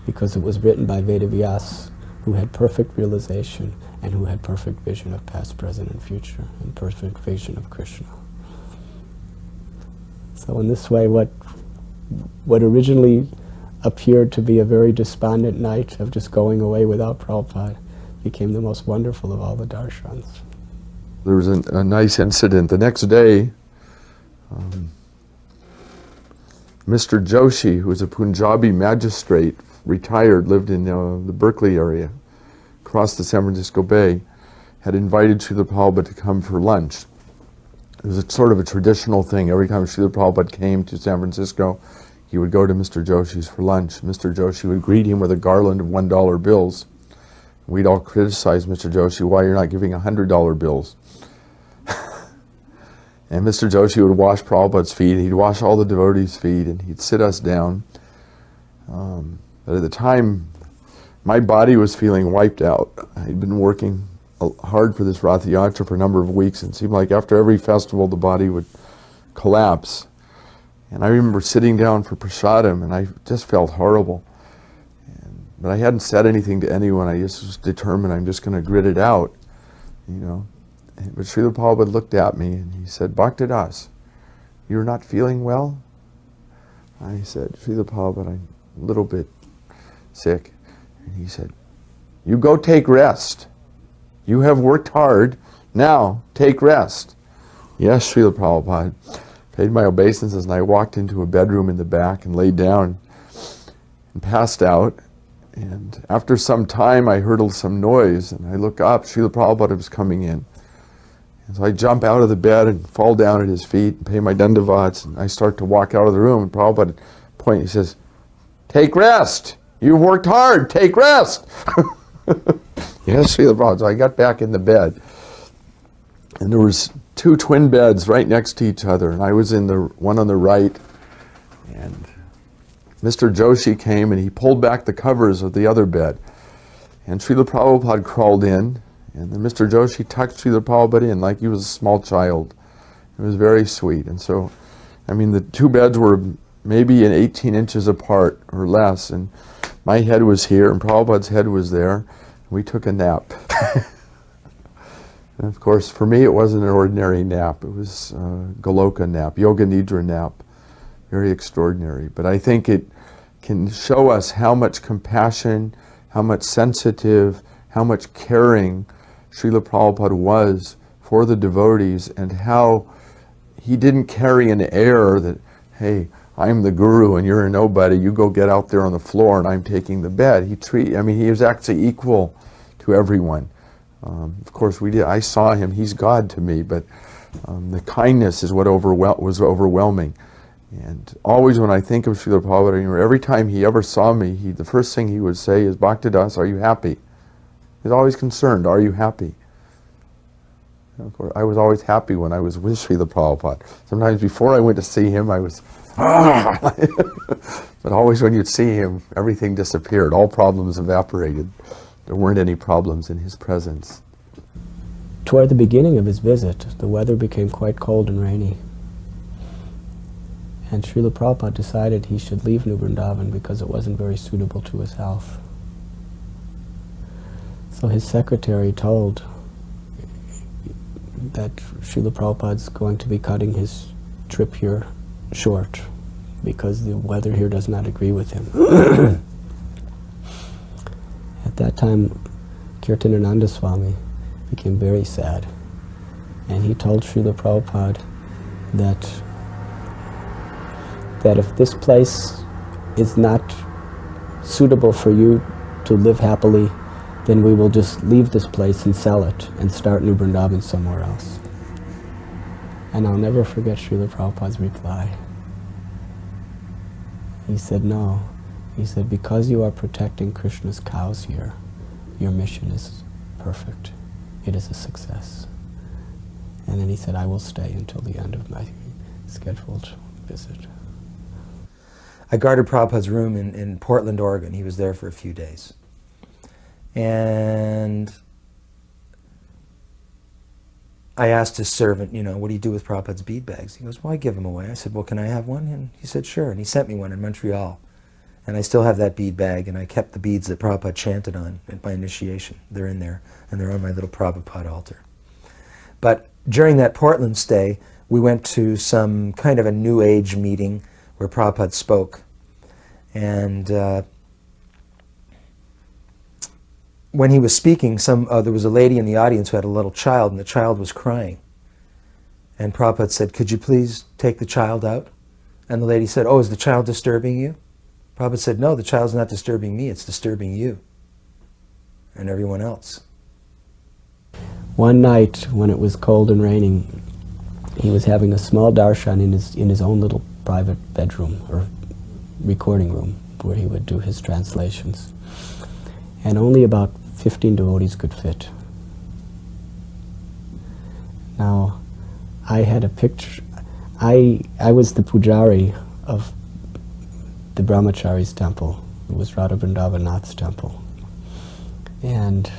A: because it was written by Vedavyas, who had perfect realization and who had perfect vision of past, present, and future, and perfect vision of Krishna. So in this way, what originally appeared to be a very despondent night of just going away without Prabhupada became the most wonderful of all the darshans.
B: There was a nice incident. The next day, Mr. Joshi, who was a Punjabi magistrate, retired, lived in the Berkeley area, across the San Francisco Bay, had invited Srila Prabhupada to come for lunch. It was a sort of a traditional thing. Every time Srila Prabhupada came to San Francisco, he would go to Mr. Joshi's for lunch. Mr. Joshi would greet him with a garland of $1 bills. We'd all criticize Mr. Joshi, why you're not giving $100 bills. And Mr. Joshi would wash Prabhupada's feet, he'd wash all the devotees' feet, and he'd sit us down. But at the time, my body was feeling wiped out. I'd been working hard for this Rath Yatra for a number of weeks, and it seemed like after every festival the body would collapse. And I remember sitting down for prasadam, and I just felt horrible. But I hadn't said anything to anyone. I just was determined I'm just going to grit it out, you know. But Srila Prabhupada looked at me and he said, Bhakta Dasa, you're not feeling well? I said, Srila Prabhupada, I'm a little bit sick. And he said, you go take rest. You have worked hard. Now, take rest. Yes, Srila Prabhupada. Paid my obeisances, and I walked into a bedroom in the back and laid down and passed out. And after some time, I heard some noise, and I look up. Srila Prabhupada was coming in. And so I jump out of the bed and fall down at his feet and pay my dandavats, and I start to walk out of the room. And Prabhupada points, he says, take rest. You've worked hard. Take rest. Yes, Srila Prabhupada. So I got back in the bed. And there was two twin beds right next to each other. And I was in the one on the right. And Mr. Joshi came and he pulled back the covers of the other bed. And Srila Prabhupada crawled in. And then Mr. Joshi tucked Srila Prabhupada in like he was a small child. It was very sweet. And so, I mean, the two beds were maybe 18 inches apart or less. And my head was here and Prabhupada's head was there. We took a nap. And of course, for me, it wasn't an ordinary nap. It was a Goloka nap, Yoga Nidra nap. Very extraordinary. But I think it can show us how much compassion, how much sensitive, how much caring Srila Prabhupada was for the devotees, and how he didn't carry an air that, hey, I'm the guru and you're a nobody, you go get out there on the floor and I'm taking the bed. He was actually equal to everyone. Of course, I saw him, he's God to me, but the kindness is what was overwhelming. And always when I think of Srila Prabhupada, every time he ever saw me, the first thing he would say is, Bhakta Dasa, are you happy? He's always concerned, are you happy? And of course, I was always happy when I was with Srila Prabhupada. Sometimes before I went to see him, I was, but always when you'd see him, everything disappeared. All problems evaporated. There weren't any problems in his presence.
A: Toward the beginning of his visit, the weather became quite cold and rainy. And Srila Prabhupada decided he should leave New Vrindavan because it wasn't very suitable to his health. So his secretary told that Srila Prabhupada's going to be cutting his trip here short because the weather here does not agree with him. At that time, Kirtanananda Swami became very sad, and he told Srila Prabhupada that if this place is not suitable for you to live happily, then we will just leave this place and sell it and start New Vrindavan somewhere else. And I'll never forget Srila Prabhupada's reply. He said, no. He said, because you are protecting Krishna's cows here, your mission is perfect. It is a success. And then he said, I will stay until the end of my scheduled visit.
C: I guarded Prabhupada's room in Portland, Oregon. He was there for a few days. And I asked his servant, what do you do with Prabhupada's bead bags? He goes, well, I give them away. I said, well, can I have one? And he said, sure. And he sent me one in Montreal. And I still have that bead bag, and I kept the beads that Prabhupada chanted on at my initiation. They're in there, and they're on my little Prabhupada altar. But during that Portland stay, we went to some kind of a New Age meeting where Prabhupada spoke. And when he was speaking, there was a lady in the audience who had a little child, and the child was crying. And Prabhupada said, could you please take the child out? And the lady said, oh, is the child disturbing you? Prabhupada said, no, the child's not disturbing me, it's disturbing you and everyone else.
A: One night, when it was cold and raining, he was having a small darshan in his own little private bedroom or recording room where he would do his translations. And only about 15 devotees could fit. Now, I had a picture. I was the pujari of the Brahmachari's temple. It was Radha Vrindavanath's temple. And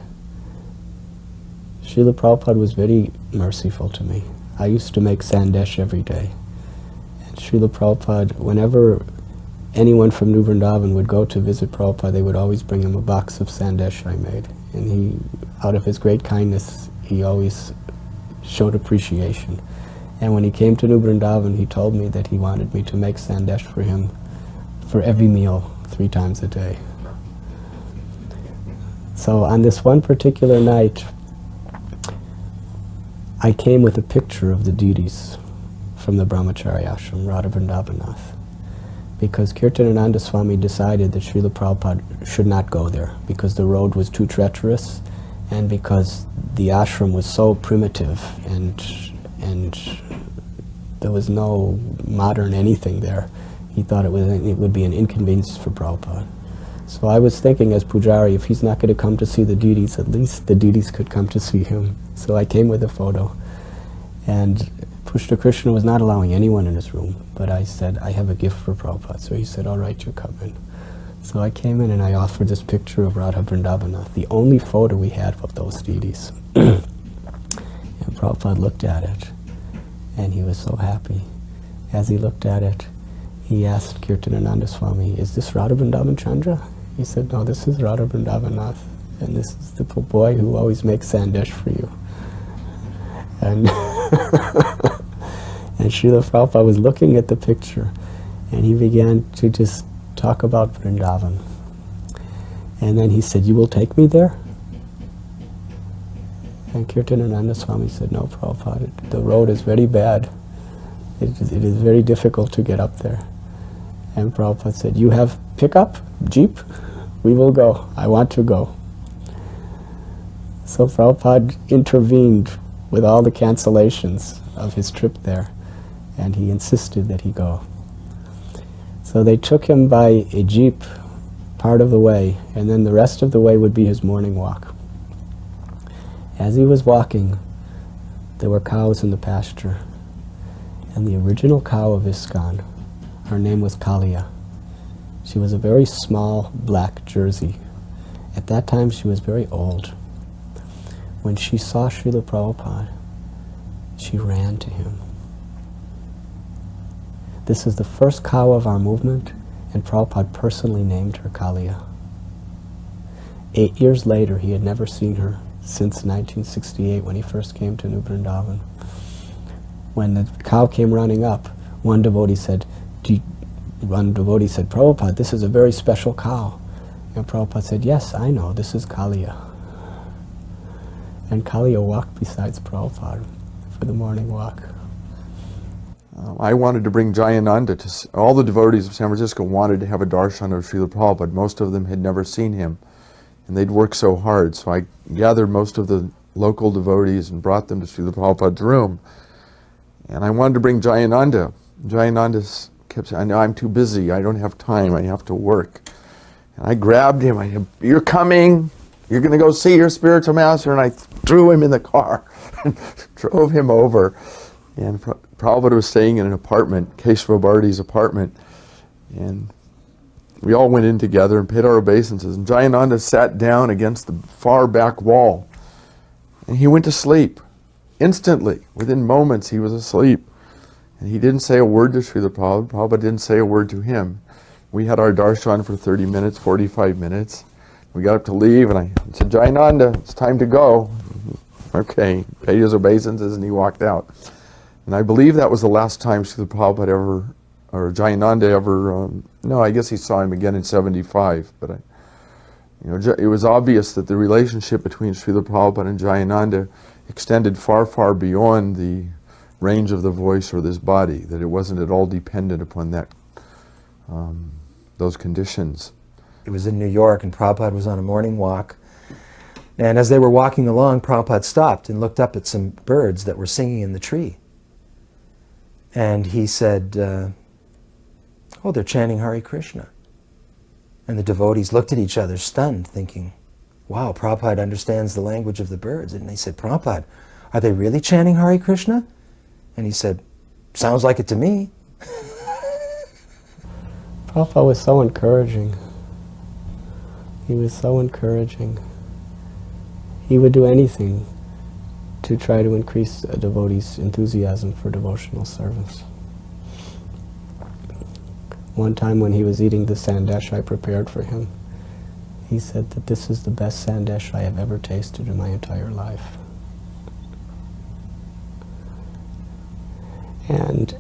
A: Srila Prabhupada was very merciful to me. I used to make sandesh every day. And Srila Prabhupada, whenever anyone from New Vrindavan would go to visit Prabhupada, they would always bring him a box of sandesh I made. And he, out of his great kindness, he always showed appreciation. And when he came to New Vrindavan, he told me that he wanted me to make sandesh for him for every meal, 3 times a day. So on this one particular night, I came with a picture of the deities from the Brahmachari ashram, Radha Vrindavanath, because Kirtanananda Swami decided that Srila Prabhupada should not go there because the road was too treacherous and because the ashram was so primitive and there was no modern anything there. He thought it would be an inconvenience for Prabhupada. So I was thinking as pujari, if he's not going to come to see the deities, at least the deities could come to see him. So I came with a photo. And Pushta Krishna was not allowing anyone in his room, but I said, I have a gift for Prabhupada. So he said, all right, you come in. So I came in and I offered this picture of Radha Vrindavanath, the only photo we had of those deities. And Prabhupada looked at it, and he was so happy. As he looked at it, he asked Kirtanananda Swami, is this Radha Vrindavan Chandra? He said, no, this is Radha Vrindavanath. and this is the boy who always makes sandesh for you. And and Srila Prabhupada was looking at the picture, and he began to just talk about Vrindavan. And then he said, "You will take me there?" And Kirtanananda Swami said, "No, Prabhupada, the road is very bad. It is very difficult to get up there." And Prabhupada said, "You have pickup, jeep? We will go. I want to go." So Prabhupada intervened with all the cancellations of his trip there, and he insisted that he go. So they took him by a jeep part of the way, and then the rest of the way would be his morning walk. As he was walking, there were cows in the pasture, and the original cow of ISKCON, her name was Kaliya. She was a very small black Jersey. At that time she was very old. When she saw Srila Prabhupada, she ran to him. This is the first cow of our movement, and Prabhupada personally named her Kaliya. 8 years later, he had never seen her since 1968 when he first came to New Vrindavan. When the cow came running up, one devotee said, "Prabhupada, this is a very special cow." And Prabhupada said, "Yes, I know, this is Kaliya." And Kaliya walked beside Prabhupada for the morning walk.
B: I wanted to bring Jayananda to, all the devotees of San Francisco wanted to have a darshan of Srila Prabhupada. Most of them had never seen him, and they'd worked so hard. So I gathered most of the local devotees and brought them to Srila Prabhupada's room. And I wanted to bring Jayananda. Jayananda kept saying, "No, I'm too busy. I don't have time. I have to work." And I grabbed him. I said, "You're coming. You're going to go see your spiritual master." And I threw him in the car and drove him over. And Prabhupada was staying in an apartment, Keshava Bharati's apartment. And we all went in together and paid our obeisances. And Jayananda sat down against the far back wall. And he went to sleep. Instantly, within moments, he was asleep. And he didn't say a word to Srila Prabhupada. Prabhupada didn't say a word to him. We had our darshan for 30 minutes, 45 minutes. We got up to leave, and I said, "Jayananda, it's time to go." Okay, paid his obeisances, and he walked out. And I believe that was the last time Srila Prabhupada ever, or Jayananda ever, no, I guess he saw him again in 75, but it was obvious that the relationship between Srila Prabhupada and Jayananda extended far, far beyond the range of the voice or this body, that it wasn't at all dependent upon that, those conditions.
C: It was in New York, and Prabhupada was on a morning walk. And as they were walking along, Prabhupada stopped and looked up at some birds that were singing in the tree. And he said, "Oh, they're chanting Hare Krishna." And the devotees looked at each other, stunned, thinking, "Wow, Prabhupada understands the language of the birds." And they said, "Prabhupada, are they really chanting Hare Krishna?" And he said, "Sounds like it to me."
A: Prabhupada was so encouraging. He was so encouraging. He would do anything to try to increase a devotee's enthusiasm for devotional service. One time when he was eating the sandesh I prepared for him, he said that this is the best sandesh I have ever tasted in my entire life. And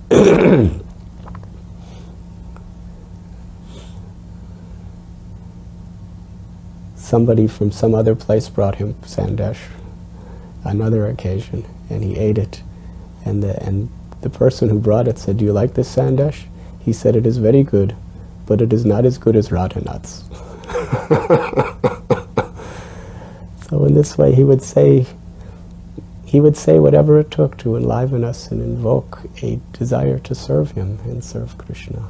A: somebody from some other place brought him sandesh, another occasion, and he ate it. And the person who brought it said, "Do you like this sandesh?" He said, "It is very good, but it is not as good as Radhanath's." So in this way he would say whatever it took to enliven us and invoke a desire to serve him and serve Krishna.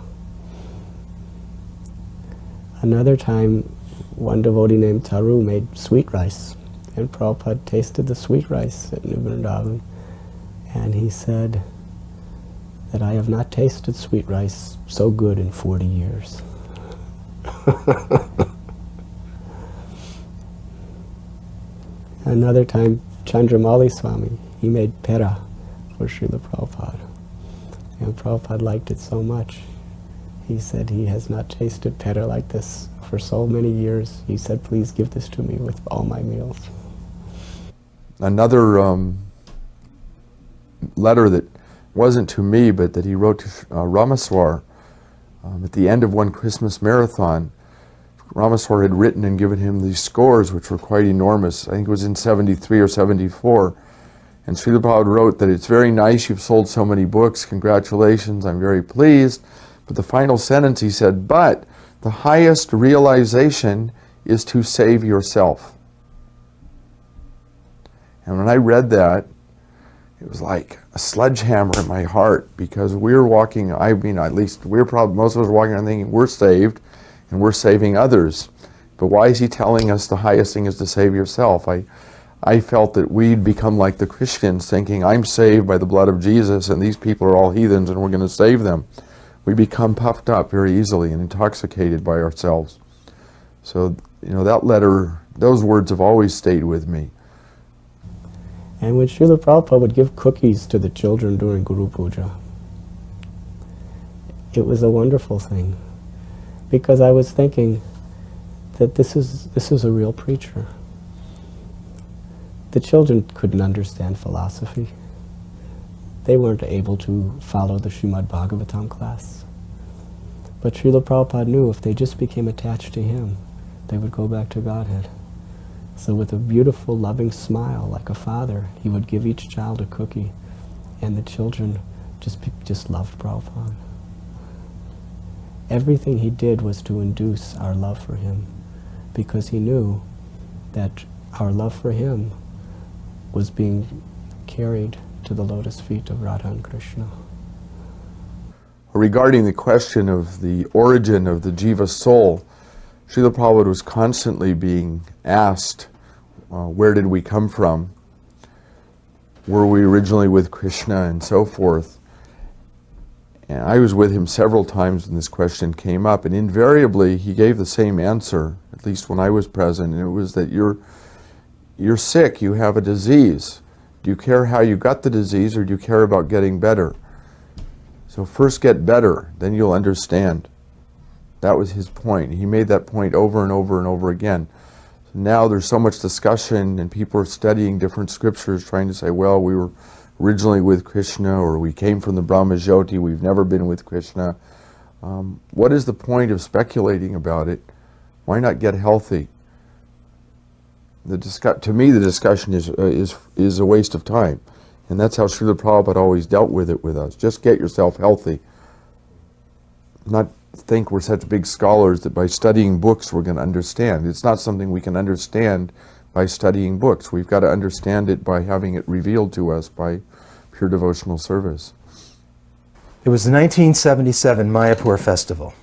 A: Another time, one devotee named Taru made sweet rice, and Prabhupada tasted the sweet rice at New Vrindavan, and he said that I have not tasted sweet rice so good in 40 years. Another time, Chandramali Swami, he made pera for Srila Prabhupada, and Prabhupada liked it so much. He said he has not tasted better like this for so many years. He said, please give this to me with all my meals.
B: Another letter that wasn't to me, but that he wrote to Ramaswar at the end of one Christmas marathon. Ramaswar had written and given him these scores, which were quite enormous. I think it was in 73 or 74. And Srila Prabhupada wrote that it's very nice you've sold so many books. Congratulations, I'm very pleased. But the final sentence he said, but the highest realization is to save yourself. And when I read that, it was like a sledgehammer in my heart, because we're walking, I mean, at least we're probably, most of us are walking around thinking we're saved and we're saving others. But why is he telling us the highest thing is to save yourself? I felt that we'd become like the Christians, thinking I'm saved by the blood of Jesus and these people are all heathens and we're going to save them. We become puffed up very easily and intoxicated by ourselves. So, you know, that letter, those words have always stayed with me.
A: And when Srila Prabhupada would give cookies to the children during Guru Puja, it was a wonderful thing, because I was thinking that this is a real preacher. The children couldn't understand philosophy. They weren't able to follow the Srimad Bhagavatam class. But Srila Prabhupada knew if they just became attached to him, they would go back to Godhead. So with a beautiful, loving smile, like a father, he would give each child a cookie, and the children just loved Prabhupada. Everything he did was to induce our love for him, because he knew that our love for him was being carried to the lotus feet of Radha and Krishna.
B: Regarding the question of the origin of the jiva soul, Srila Prabhupada was constantly being asked, where did we come from? Were we originally with Krishna, and so forth? And I was with him several times when this question came up, and invariably he gave the same answer, at least when I was present, and it was that you're sick, you have a disease. Do you care how you got the disease, or do you care about getting better? So first get better, then you'll understand. That was his point. He made that point over and over and over again. So now there's so much discussion, and people are studying different scriptures, trying to say, well, we were originally with Krishna, or we came from the Brahma Jyoti, we've never been with Krishna. What is the point of speculating about it? Why not get healthy? To me, the discussion is a waste of time. And that's how Srila Prabhupada always dealt with it with us. Just get yourself healthy. Not think we're such big scholars that by studying books we're going to understand. It's not something we can understand by studying books. We've got to understand it by having it revealed to us by pure devotional service.
C: It was the 1977 Mayapur festival,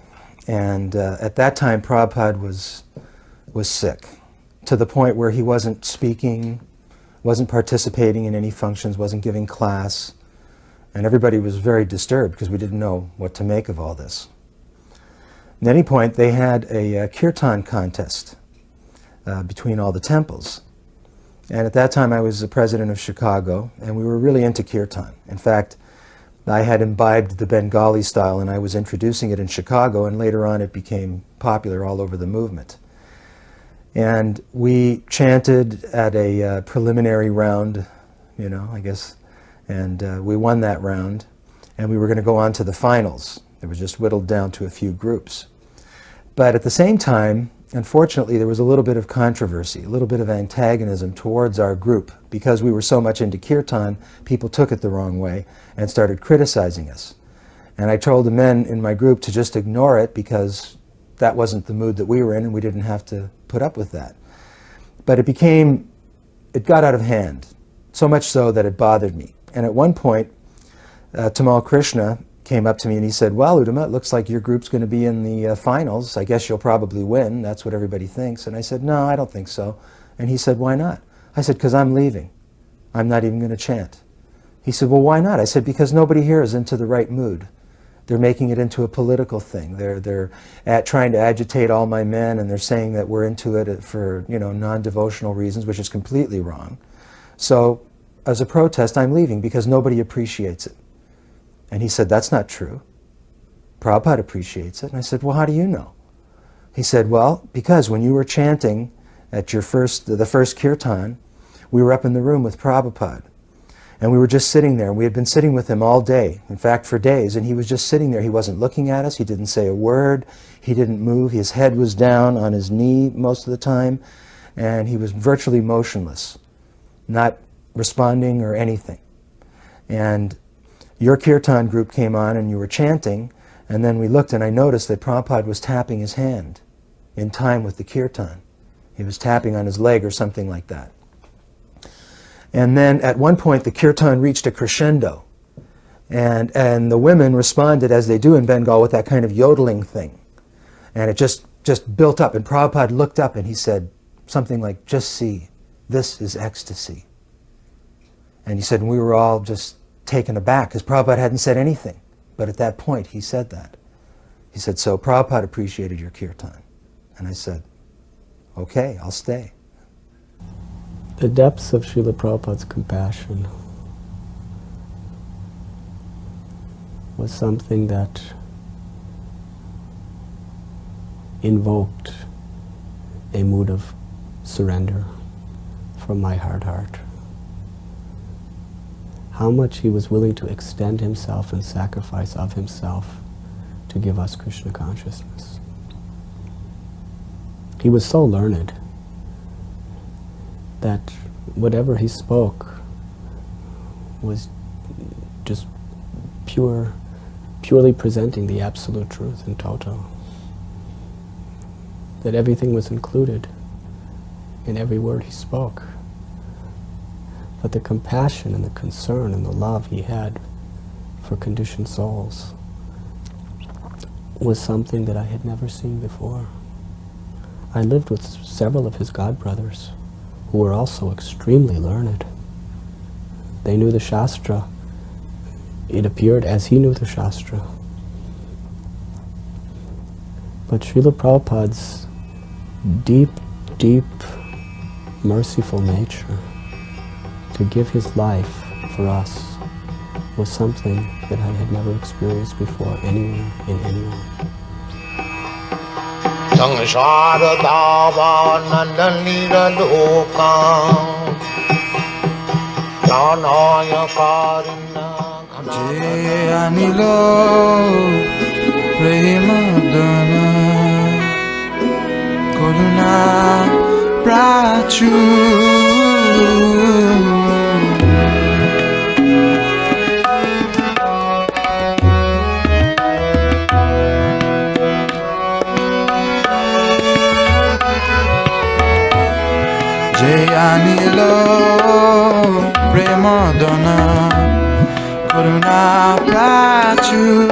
C: and at that time Prabhupada was sick, to the point where he wasn't speaking, wasn't participating in any functions, wasn't giving class, and everybody was very disturbed because we didn't know what to make of all this. At any point, they had a kirtan contest between all the temples. And at that time, I was the president of Chicago, and we were really into kirtan. In fact, I had imbibed the Bengali style, and I was introducing it in Chicago, and later on it became popular all over the movement. And we chanted at a preliminary round, you know, I guess, and we won that round, and we were going to go on to the finals. It was just whittled down to a few groups. But at the same time, unfortunately, there was a little bit of controversy, a little bit of antagonism towards our group. Because we were so much into kirtan, people took it the wrong way and started criticizing us. And I told the men in my group to just ignore it, because that wasn't the mood that we were in, and we didn't have to put up with that. But it got out of hand, so much so that it bothered me. And at one point, Tamal Krishna came up to me and he said, well, Uttama, it looks like your group's going to be in the finals. I guess you'll probably win. That's what everybody thinks. And I said, no, I don't think so. And he said, why not? I said, because I'm leaving. I'm not even going to chant. He said, well, why not? I said, because nobody here is into the right mood. They're making it into a political thing. They're trying to agitate all my men, and they're saying that we're into it for, you know, non-devotional reasons, which is completely wrong. So as a protest, I'm leaving because nobody appreciates it. And he said, that's not true. Prabhupada appreciates it. And I said, well, how do you know? He said, well, because when you were chanting at the first kirtan, we were up in the room with Prabhupada. And we were just sitting there. We had been sitting with him all day, in fact, for days. And he was just sitting there. He wasn't looking at us. He didn't say a word. He didn't move. His head was down on his knee most of the time. And he was virtually motionless, not responding or anything. And your kirtan group came on and you were chanting. And then we looked and I noticed that Prabhupada was tapping his hand in time with the kirtan. He was tapping on his leg or something like that. And then at one point the kirtan reached a crescendo. And the women responded, as they do in Bengal, with that kind of yodeling thing. And it just built up. And Prabhupada looked up and he said something like, just see, this is ecstasy. And he said, and we were all just taken aback because Prabhupada hadn't said anything. But at that point he said that. He said, so Prabhupada appreciated your kirtan. And I said, okay, I'll stay.
A: The depths of Srila Prabhupada's compassion was something that invoked a mood of surrender from my heart. How much he was willing to extend himself and sacrifice of himself to give us Krishna consciousness. He was so learned that whatever he spoke was just purely presenting the absolute truth in toto. That everything was included in every word he spoke. But the compassion and the concern and the love he had for conditioned souls was something that I had never seen before. I lived with several of his godbrothers who were also extremely learned. They knew the Shastra. It appeared as he knew the Shastra. But Srila Prabhupada's deep, merciful nature to give his life for us was something that I had never experienced before anywhere, in anyone.
D: Jayanilo Premadana Karuna Prachu